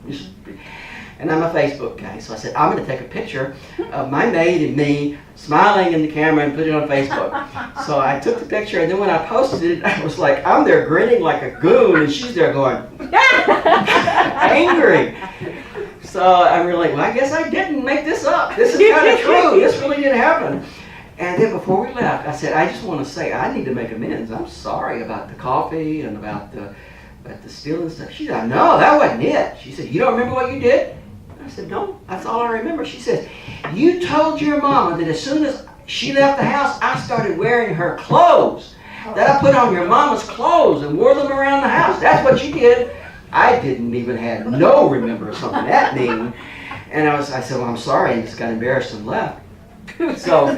And I'm a Facebook guy, so I said, "I'm going to take a picture of my maid and me smiling in the camera and put it on Facebook." So I took the picture, and then when I posted it, I was like, I'm there grinning like a goon, and she's there going, angry. So I'm really like, well, I guess I didn't make this up. This is kind of true. This really did happen. And then before we left, I said, "I just want to say I need to make amends. I'm sorry about the coffee and about the stealing stuff." She said, "No, that wasn't it." She said, "You don't remember what you did?" I said, "No, that's all I remember." She says, "You told your mama that as soon as she left the house, I started wearing her clothes. That I put on your mama's clothes and wore them around the house. That's what you did." I didn't even have no remember of something that mean. And I said, "Well, I'm sorry," and just got embarrassed and left. So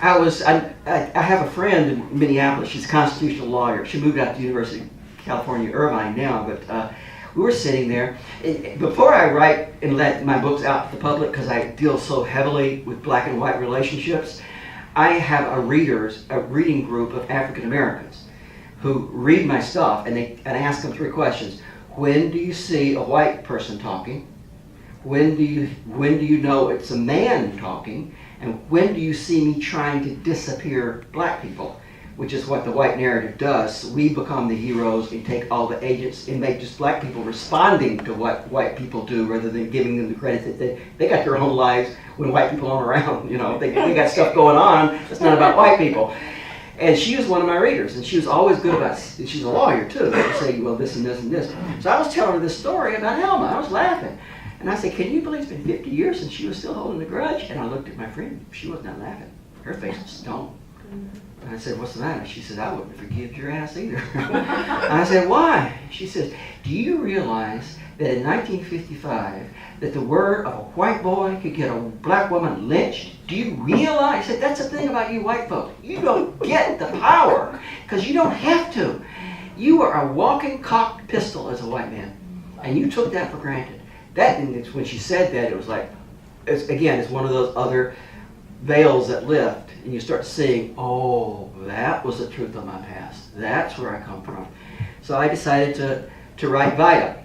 I have a friend in Minneapolis. She's a constitutional lawyer. She moved out to the University of California, Irvine now, but we were sitting there. Before I write and let my books out to the public, because I deal so heavily with black and white relationships, I have a reading group of African Americans who read my stuff, and I ask them 3 questions. When do you see a white person talking? When do you know it's a man talking? And when do you see me trying to disappear black people? Which is what the white narrative does. We become the heroes and take all the agents and make just black people responding to what white people do rather than giving them the credit that they got their own lives when white people aren't around. They got stuff going on that's not about white people. And she was one of my readers, and she was always good about, she's a lawyer too, she'd say, well, this and this and this. So I was telling her this story about Alma. I was laughing. And I said, "Can you believe it's been 50 years since she was still holding a grudge?" And I looked at my friend. She was not laughing. Her face was stone. And I said, "What's the matter?" She said, "I wouldn't forgive your ass either." And I said, "Why?" She says, "Do you realize that in 1955, that the word of a white boy could get a black woman lynched? Do you realize that that's the thing about you white folks? You don't get the power because you don't have to. You are a walking cocked pistol as a white man, and you took that for granted." When she said that, it was like, it's one of those other veils that lift, and you start seeing, oh, that was the truth of my past. That's where I come from. So I decided to write Vida.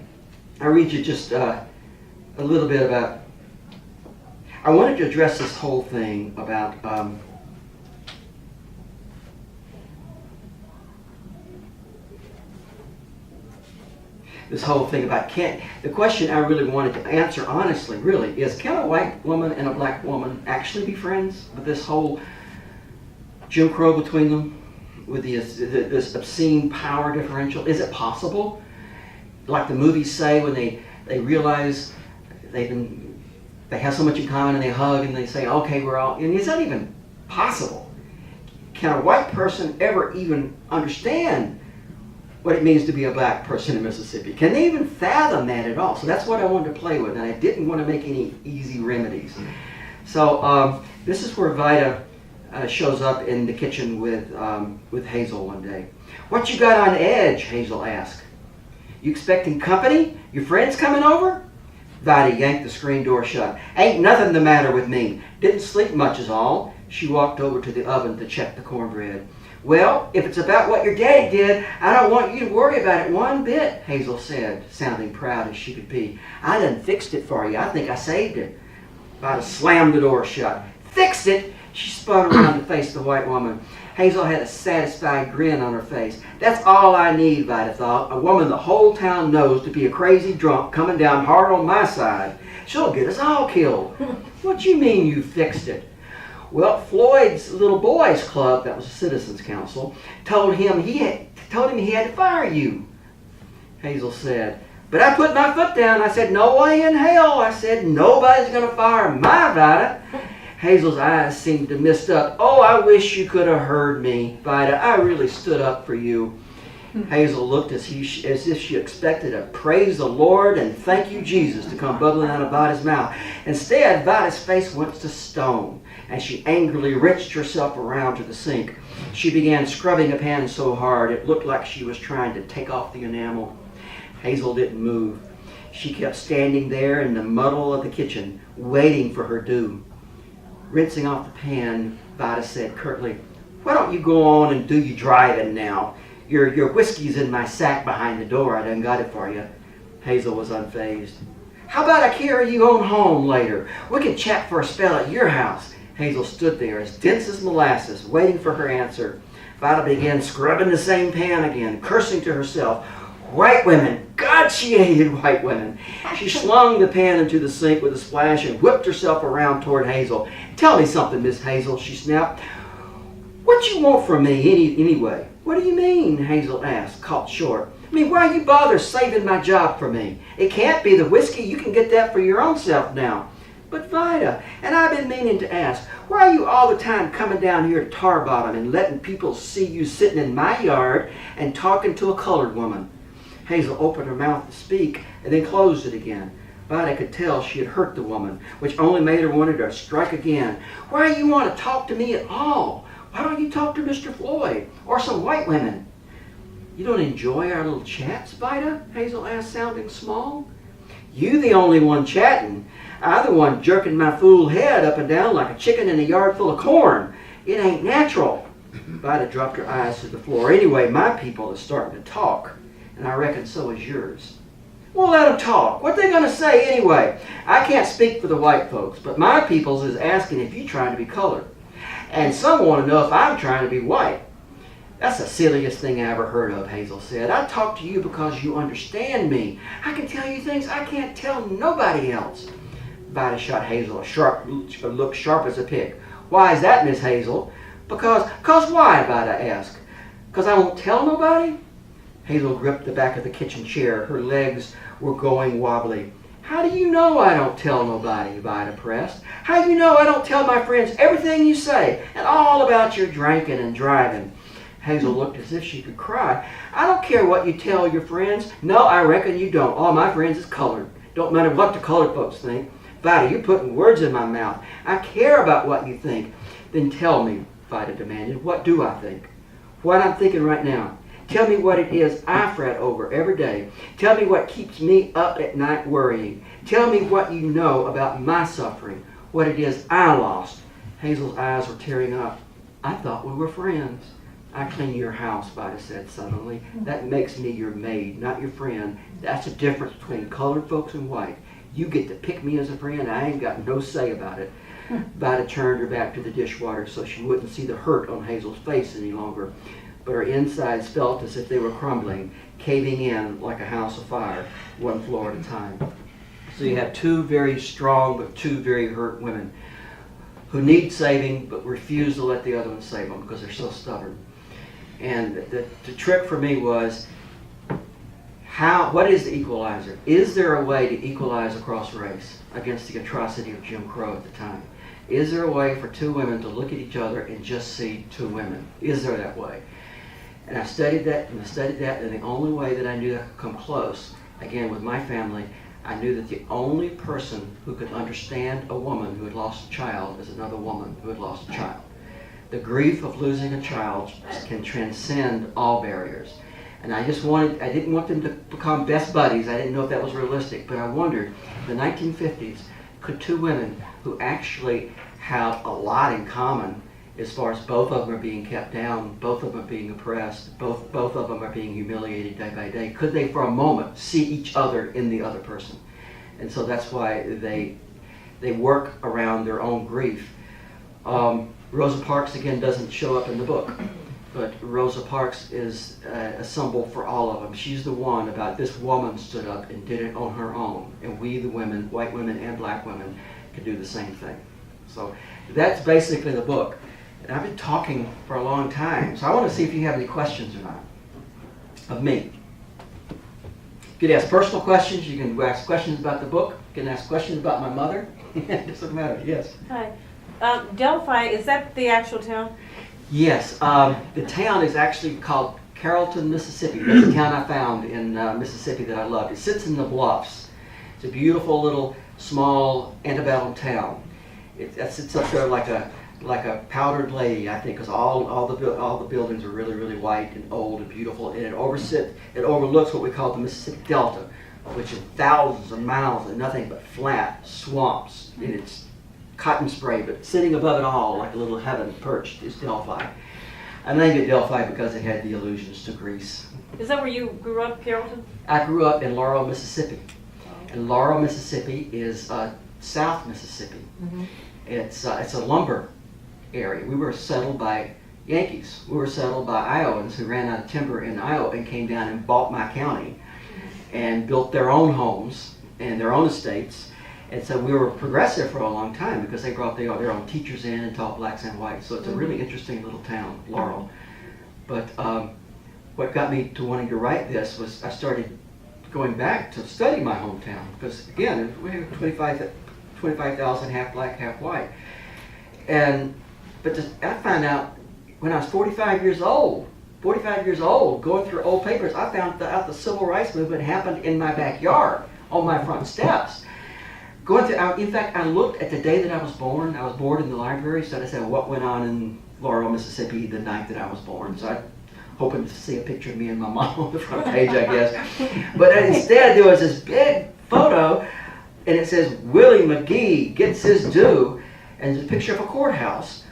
I'll read you just a little bit about, I wanted to address this whole thing about the question I really wanted to answer honestly, really, is can a white woman and a black woman actually be friends with this whole Jim Crow between them? with this obscene power differential? Is it possible? Like the movies say when they realize they have so much in common and they hug and they say, okay, we're all, and is that even possible? Can a white person ever even understand what it means to be a black person in Mississippi? Can they even fathom that at all? So that's what I wanted to play with, and I didn't want to make any easy remedies. So this is where Vida shows up in the kitchen with Hazel one day. What you got on edge? Hazel asked. You expecting company? Your friends coming over? Vida yanked the screen door shut. Ain't nothing the matter with me. Didn't sleep much is all. She walked over to the oven to check the cornbread. Well, if it's about what your daddy did, I don't want you to worry about it one bit, Hazel said, sounding proud as she could be. I done fixed it for you. I think I saved it. Vida slammed the door shut. Fixed it? She spun around to face the white woman. Hazel had a satisfied grin on her face. That's all I need, Vida thought. A woman the whole town knows to be a crazy drunk coming down hard on my side. She'll get us all killed. What you mean you fixed it? Well, Floyd's little boys club, that was a citizens council, told him he had to fire you, Hazel said. But I put my foot down. I said, no way in hell. I said, nobody's going to fire my Vida. Hazel's eyes seemed to mist up. Oh, I wish you could have heard me, Vida. I really stood up for you. Hazel looked as if she expected a praise the Lord and thank you, Jesus, to come bubbling out of Vida's mouth. Instead, Vida's face went to stone, and she angrily wrenched herself around to the sink. She began scrubbing a pan so hard it looked like she was trying to take off the enamel. Hazel didn't move. She kept standing there in the muddle of the kitchen, waiting for her due. Rinsing off the pan, Vida said curtly, why don't you go on and do your driving now? Your whiskey's in my sack behind the door. I done got it for you. Hazel was unfazed. How about I carry you on home later? We can chat for a spell at your house. Hazel stood there as dense as molasses, waiting for her answer. Vida began scrubbing the same pan again, cursing to herself. White women! God, she hated white women. She slung the pan into the sink with a splash and whipped herself around toward Hazel. Tell me something, Miss Hazel, she snapped. What you want from me anyway? What do you mean? Hazel asked, caught short. I mean, why you bother saving my job for me? It can't be the whiskey. You can get that for your own self now. But Vida, and I've been meaning to ask, why are you all the time coming down here to Tar Bottom and letting people see you sitting in my yard and talking to a colored woman? Hazel opened her mouth to speak and then closed it again. Vida could tell she had hurt the woman, which only made her want to strike again. Why do you want to talk to me at all? Why don't you talk to Mr. Floyd or some white women? You don't enjoy our little chats, Vida? Hazel asked, sounding small. You the only one chatting. I'm the one jerking my fool head up and down like a chicken in a yard full of corn. It ain't natural. Vida dropped her eyes to the floor. Anyway, my people is starting to talk, and I reckon so is yours. Well, let them talk. What they going to say anyway? I can't speak for the white folks, but my peoples is asking if you trying to be colored. And some want to know if I'm trying to be white. That's the silliest thing I ever heard of, Hazel said. I talk to you because you understand me. I can tell you things I can't tell nobody else. Vida shot Hazel a look sharp as a pick. Why is that, Miss Hazel? Because why, Vida asked. Because I won't tell nobody? Hazel gripped the back of the kitchen chair. Her legs were going wobbly. How do you know I don't tell nobody, Vida pressed? How do you know I don't tell my friends everything you say and all about your drinking and driving? Hazel looked as if she could cry. I don't care what you tell your friends. No, I reckon you don't. All my friends is colored. Don't matter what the colored folks think. Vida, you're putting words in my mouth. I care about what you think. Then tell me, Vida demanded, what do I think? What I'm thinking right now. Tell me what it is I fret over every day. Tell me what keeps me up at night worrying. Tell me what you know about my suffering, what it is I lost. Hazel's eyes were tearing up. I thought we were friends. I clean your house, Vida said suddenly. That makes me your maid, not your friend. That's the difference between colored folks and white. You get to pick me as a friend. I ain't got no say about it. Vida turned her back to the dishwater so she wouldn't see the hurt on Hazel's face any longer. But her insides felt as if they were crumbling, caving in like a house of fire, one floor at a time. So you have two very strong but two very hurt women who need saving but refuse to let the other one save them because they're so stubborn. And the trick for me was, what is the equalizer? Is there a way to equalize across race against the atrocity of Jim Crow at the time? Is there a way for two women to look at each other and just see two women? Is there that way? And I studied that, and I studied that, and the only way that I knew I could come close, again with my family, I knew that the only person who could understand a woman who had lost a child is another woman who had lost a child. The grief of losing a child can transcend all barriers. And I didn't want them to become best buddies. I didn't know if that was realistic, but I wondered, in the 1950s, could two women who actually have a lot in common, as far as both of them are being kept down, both of them are being oppressed, both of them are being humiliated day by day, could they for a moment see each other in the other person? And so that's why they work around their own grief. Rosa Parks, again, doesn't show up in the book, but Rosa Parks is a symbol for all of them. She's the one about this woman stood up and did it on her own, and we, the women, white women and black women, could do the same thing. So that's basically the book. And I've been talking for a long time, so I want to see if you have any questions or not of me. You can ask personal questions, you can ask questions about the book, you can ask questions about my mother. It doesn't matter, yes. Hi. Delphi, is that the actual town? Yes, the town is actually called Carrollton, Mississippi. That's the town I found in Mississippi that I loved. It sits in the bluffs. It's a beautiful little small antebellum town. It sits up there like a powdered lady, I think, because all the buildings are really, really white and old and beautiful, and it overlooks what we call the Mississippi Delta, which is thousands of miles of nothing but flat swamps. And it's cotton spray, but sitting above it all like a little heaven perched is Delphi. I named it Delphi because it had the allusions to Greece. Is that where you grew up, Carrollton? I grew up in Laurel, Mississippi. And Laurel, Mississippi is South Mississippi. Mm-hmm. It's a lumber area. We were settled by Yankees. We were settled by Iowans who ran out of timber in Iowa and came down and bought my county and built their own homes and their own estates. And so we were progressive for a long time because they brought their own teachers in and taught blacks and whites. So it's a really interesting little town, Laurel. But what got me to wanting to write this was I started going back to study my hometown because, again, we have 25,000 half black, half white. But I found out when I was 45 years old, going through old papers, I found out the civil rights movement happened in my backyard, on my front steps. In fact, I looked at the day that I was born. I was born in the library, so I said, what went on in Laurel, Mississippi the night that I was born? So I'm hoping to see a picture of me and my mom on the front page, I guess. But instead, there was this big photo, and it says, Willie McGee gets his due, and there's a picture of a courthouse,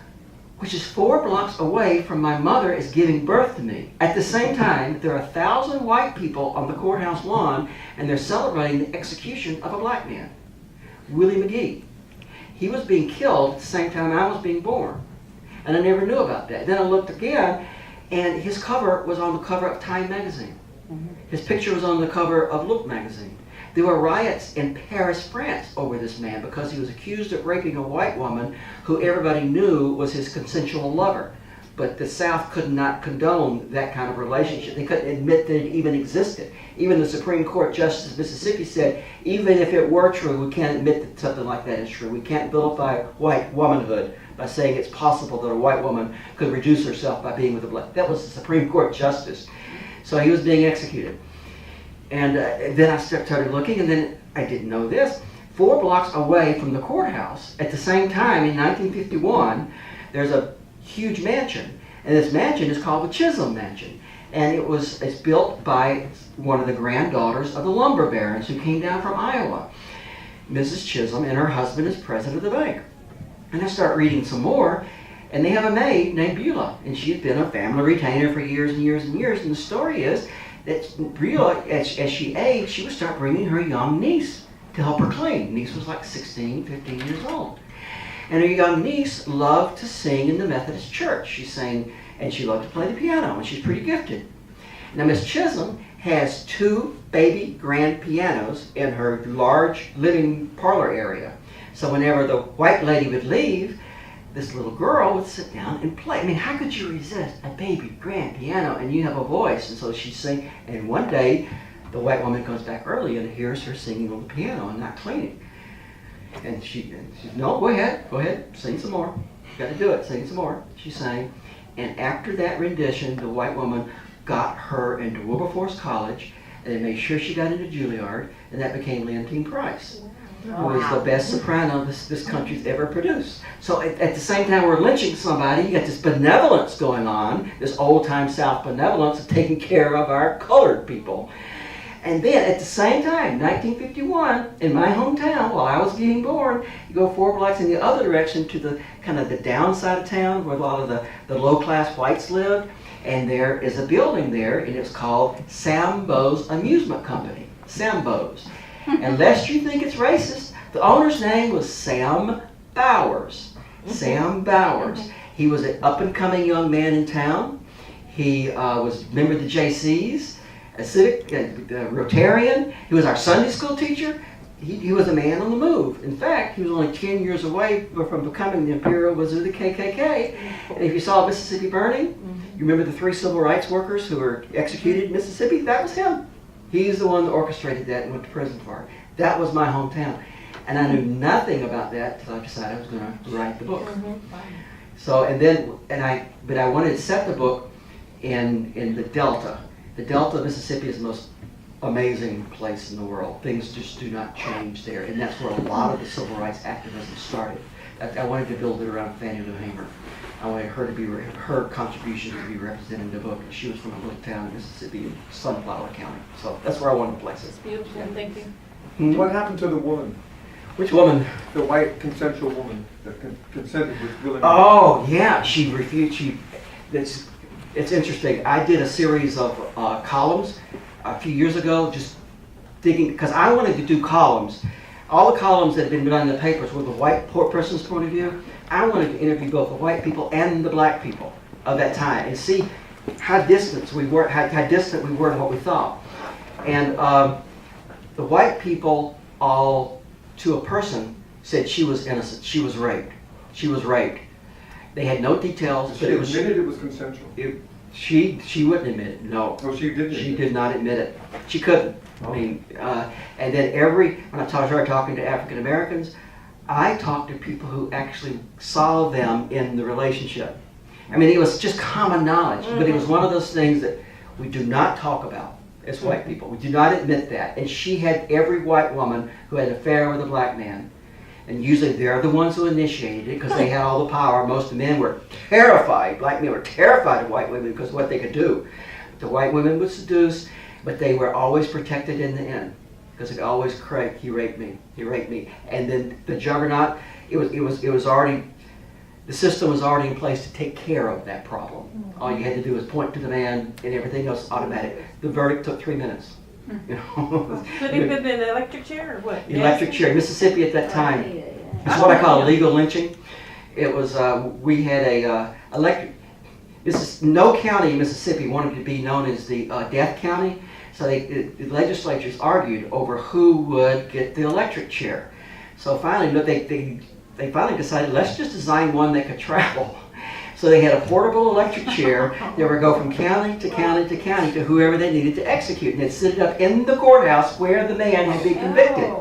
which is 4 blocks away from my mother is giving birth to me. At the same time, there are 1,000 white people on the courthouse lawn, and they're celebrating the execution of a black man, Willie McGee. He was being killed at the same time I was being born, and I never knew about that. Then I looked again, and his cover was on the cover of Time magazine. His picture was on the cover of Look magazine. There were riots in Paris, France over this man because he was accused of raping a white woman who everybody knew was his consensual lover. But the South could not condone that kind of relationship. They couldn't admit that it even existed. Even the Supreme Court Justice of Mississippi said, even if it were true, we can't admit that something like that is true. We can't vilify white womanhood by saying it's possible that a white woman could reduce herself by being with a black. That was the Supreme Court Justice. So he was being executed. And then I started looking, and then I didn't know this. 4 blocks away from the courthouse, at the same time in 1951, there's a huge mansion. And this mansion is called the Chisholm Mansion. And it's built by one of the granddaughters of the lumber barons who came down from Iowa. Mrs. Chisholm, and her husband is president of the bank. And I start reading some more, and they have a maid named Beulah. And she had been a family retainer for years and years and years. And the story is that Beulah, as she aged, she would start bringing her young niece to help her clean. Niece was like 16, 15 years old. And her young niece loved to sing in the Methodist church. She sang, and she loved to play the piano, and she's pretty gifted. Now, Miss Chisholm has 2 baby grand pianos in her large living parlor area. So whenever the white lady would leave, this little girl would sit down and play. I mean, how could you resist a baby grand piano and you have a voice? And so she'd sing, and one day the white woman comes back early and hears her singing on the piano and not cleaning. And she no, go ahead, sing some more. You got to do it, sing some more. She sang, and after that rendition, the white woman got her into Wilberforce College, and they made sure she got into Juilliard, and that became Leontine Price, who was the best soprano this country's ever produced. So at the same time we're lynching somebody, you got this benevolence going on, this old-time South benevolence of taking care of our colored people. And then at the same time, 1951, in my hometown, while I was getting born, you go 4 blocks in the other direction to the kind of the downside of town where a lot of the low-class whites lived, and there is a building there, and it's called Sambo's Amusement Company. Sambo's. And lest you think it's racist, the owner's name was Sam Bowers. Sam Bowers. He was an up-and-coming young man in town. He was a member of the JCs. A civic, Rotarian. He was our Sunday school teacher. He was a man on the move. In fact, he was only 10 years away from becoming the Imperial Wizard of the KKK. And if you saw Mississippi Burning, you remember the 3 civil rights workers who were executed in Mississippi? That was him. He's the one that orchestrated that and went to prison for it. That was my hometown. And I knew nothing about that until I decided I was going to write the book. So, but I wanted to set the book in the Delta. The Delta of Mississippi is the most amazing place in the world. Things just do not change there, and that's where a lot of the civil rights activism started. I wanted to build it around Fannie Lou Hamer. I wanted her contribution to be represented in the book. She was from a little town in Mississippi, in Sunflower County. So that's where I wanted to place it. It's beautiful, Yeah. thank you. What happened to the woman? Which woman? The white consensual woman that consented with willing. Oh, yeah, she refused. It's interesting. I did a series of columns a few years ago, just digging, because I wanted to do columns. All the columns that had been done in the papers were the white person's point of view. I wanted to interview both the white people and the black people of that time and see how distant we were, how distant we were in what we thought. And the white people, all to a person, said she was innocent. She was raped. She was raped. They had no details. She admitted it was consensual. She wouldn't admit it. No. Oh, she didn't. She did not admit it. She couldn't. I mean, and then when I started talking to African Americans, I talked to people who actually saw them in the relationship. I mean, it was just common knowledge, but it was one of those things that we do not talk about as white people. We do not admit that. And she had every white woman who had an affair with a black man. And usually they're the ones who initiated it because they had all the power. Most of the men were terrified. Black men were terrified of white women because of what they could do. The white women would seduce, but they were always protected in the end because it always correct. He raped me. He raped me. And then the juggernaut. It was already. The system was already in place to take care of that problem. All you had to do was point to the man, and everything else automatic. The verdict took 3 minutes. You know. Could it have been an electric chair or what? Electric chair. Mississippi at that time. It's what I call legal lynching. It was, we had a electric, no county in Mississippi wanted to be known as the death county, so the legislatures argued over who would get the electric chair. So finally, they finally decided, let's just design one that could travel. So they had a portable electric chair that would go from county to county to county to whoever they needed to execute, and they'd sit it up in the courthouse where the man had been convicted.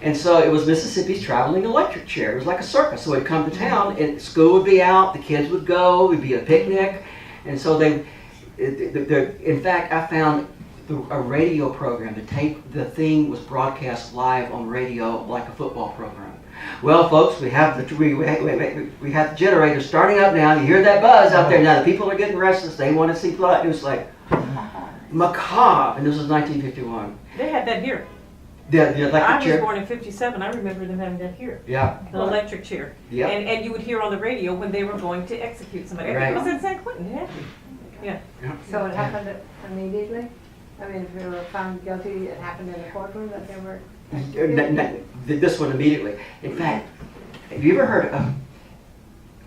And so it was Mississippi's traveling electric chair. It was like a circus. So we'd come to town, and school would be out, the kids would go, it'd be a picnic. And so in fact, I found a radio program. The thing was broadcast live on radio like a football program. Well, folks, we have the generator starting up now. You hear that buzz out there. Now the people are getting restless. They want to see blood. It was like macabre. And this was 1951. They had that here. The electric I was chair. born in '57. I remember them having that here. Yeah. The electric chair. Yeah. And you would hear on the radio when they were going to execute somebody. Right. It was in San Quentin, yeah. Yeah. So it happened immediately? I mean, if you were found guilty, it happened in the courtroom that they were... This one immediately. In fact, have you ever heard of,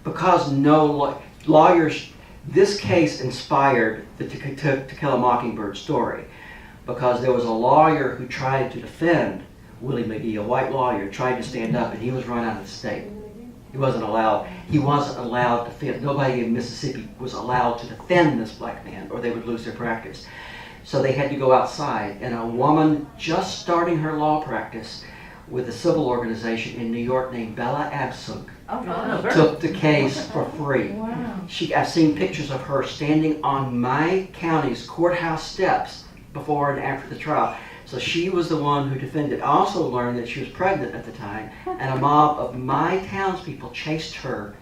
because no lawyers, this case inspired the To Kill a Mockingbird story, because there was a lawyer who tried to defend Willie McGee, a white lawyer, tried to stand up, and he was run out of the state. He wasn't allowed. He wasn't allowed to defend. Nobody in Mississippi was allowed to defend this black man, or they would lose their practice. So they had to go outside. And a woman just starting her law practice with a civil organization in New York named Bella Abzug took the case for free. Wow. I've seen pictures of her standing on my county's courthouse steps before and after the trial. So she was the one who defended. I also learned that she was pregnant at the time, and a mob of my townspeople chased her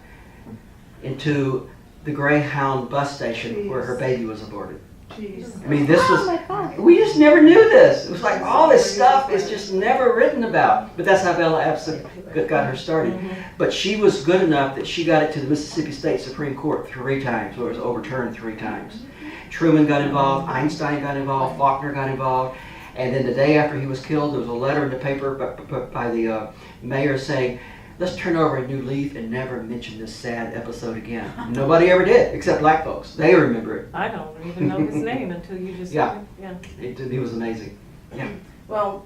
into the Greyhound bus station where her baby was aborted. Jeez. I mean, this was, we just never knew this. It was like all this stuff is just never written about. But that's how Bella Abzug got her started. But she was good enough that she got it to the Mississippi State Supreme Court 3 times, where it was overturned 3 times. Truman got involved, Einstein got involved, Faulkner got involved. And then the day after he was killed, there was a letter in the paper by the mayor saying, let's turn over a new leaf and never mention this sad episode again. Nobody ever did, except black folks. They remember it. I don't even know his name until you just Yeah. said it. He was amazing. Yeah. Well,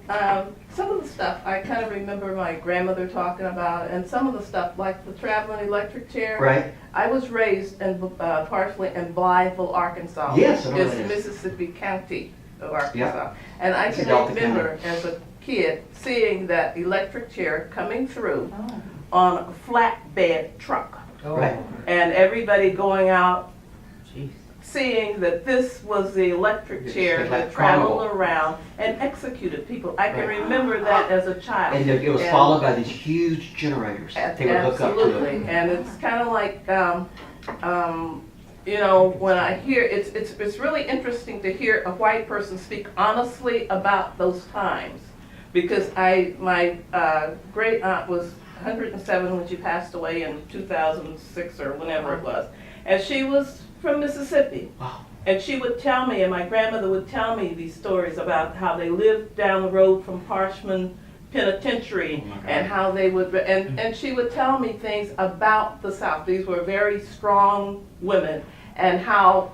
some of the stuff I kind of remember my grandmother talking about, and some of the stuff like the traveling electric chair. Right? I was raised in partially in Blytheville, Arkansas. Yes, I know which that is is. Mississippi County of Arkansas. Yeah. And I It's can Delta remember as a kid seeing that electric chair coming through on a flatbed truck, Right. and everybody going out seeing that this was the electric It's chair like that traveled carnival. around and executed people. I can Right. remember that as a child. And it was followed by these huge generators that they would hook up to Absolutely, it. and it's kind of like, you know, when I hear, it's really interesting to hear a white person speak honestly about those times. Because my great aunt was 107 when she passed away in 2006 or whenever it was. And she was from Mississippi. Wow. And she would tell me, and my grandmother would tell me these stories about how they lived down the road from Parchman Penitentiary, Oh my God. and how they would, and she would tell me things about the South. These were very strong women, and how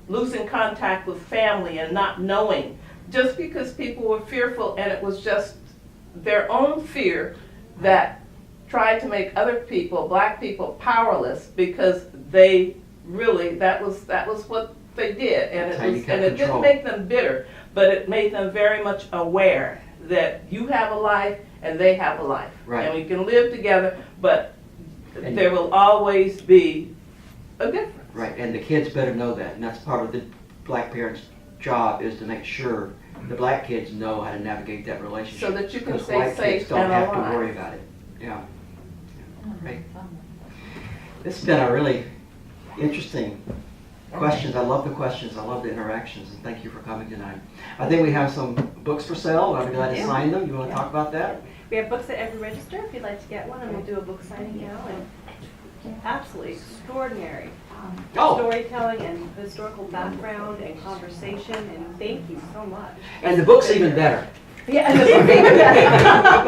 losing contact with family and not knowing, just because people were fearful, and it was just their own fear that tried to make other people, black people, powerless, because they really, that was what they did, and That's how you kept it didn't control. make them bitter, but it made them very much aware that you have a life and they have a life, Right. and we can live together, but And- there will always be a difference. Right, and the kids better know that, and that's part of the black parents' job, is to make sure the black kids know how to navigate that relationship. So that you can Because stay white kids safe don't and have alive. to worry about it. Yeah. Right. It's been a really interesting questions. I love the questions. I love the interactions, and thank you for coming tonight. I think we have some books for sale. I'd be glad to Yeah. sign them. You want to talk about that? We have books at every register if you'd like to get one, and we'll do a book signing now. And absolutely extraordinary Oh, storytelling and historical background and conversation, and thank you so much. and the book's even better. Yeah, and the book's even better.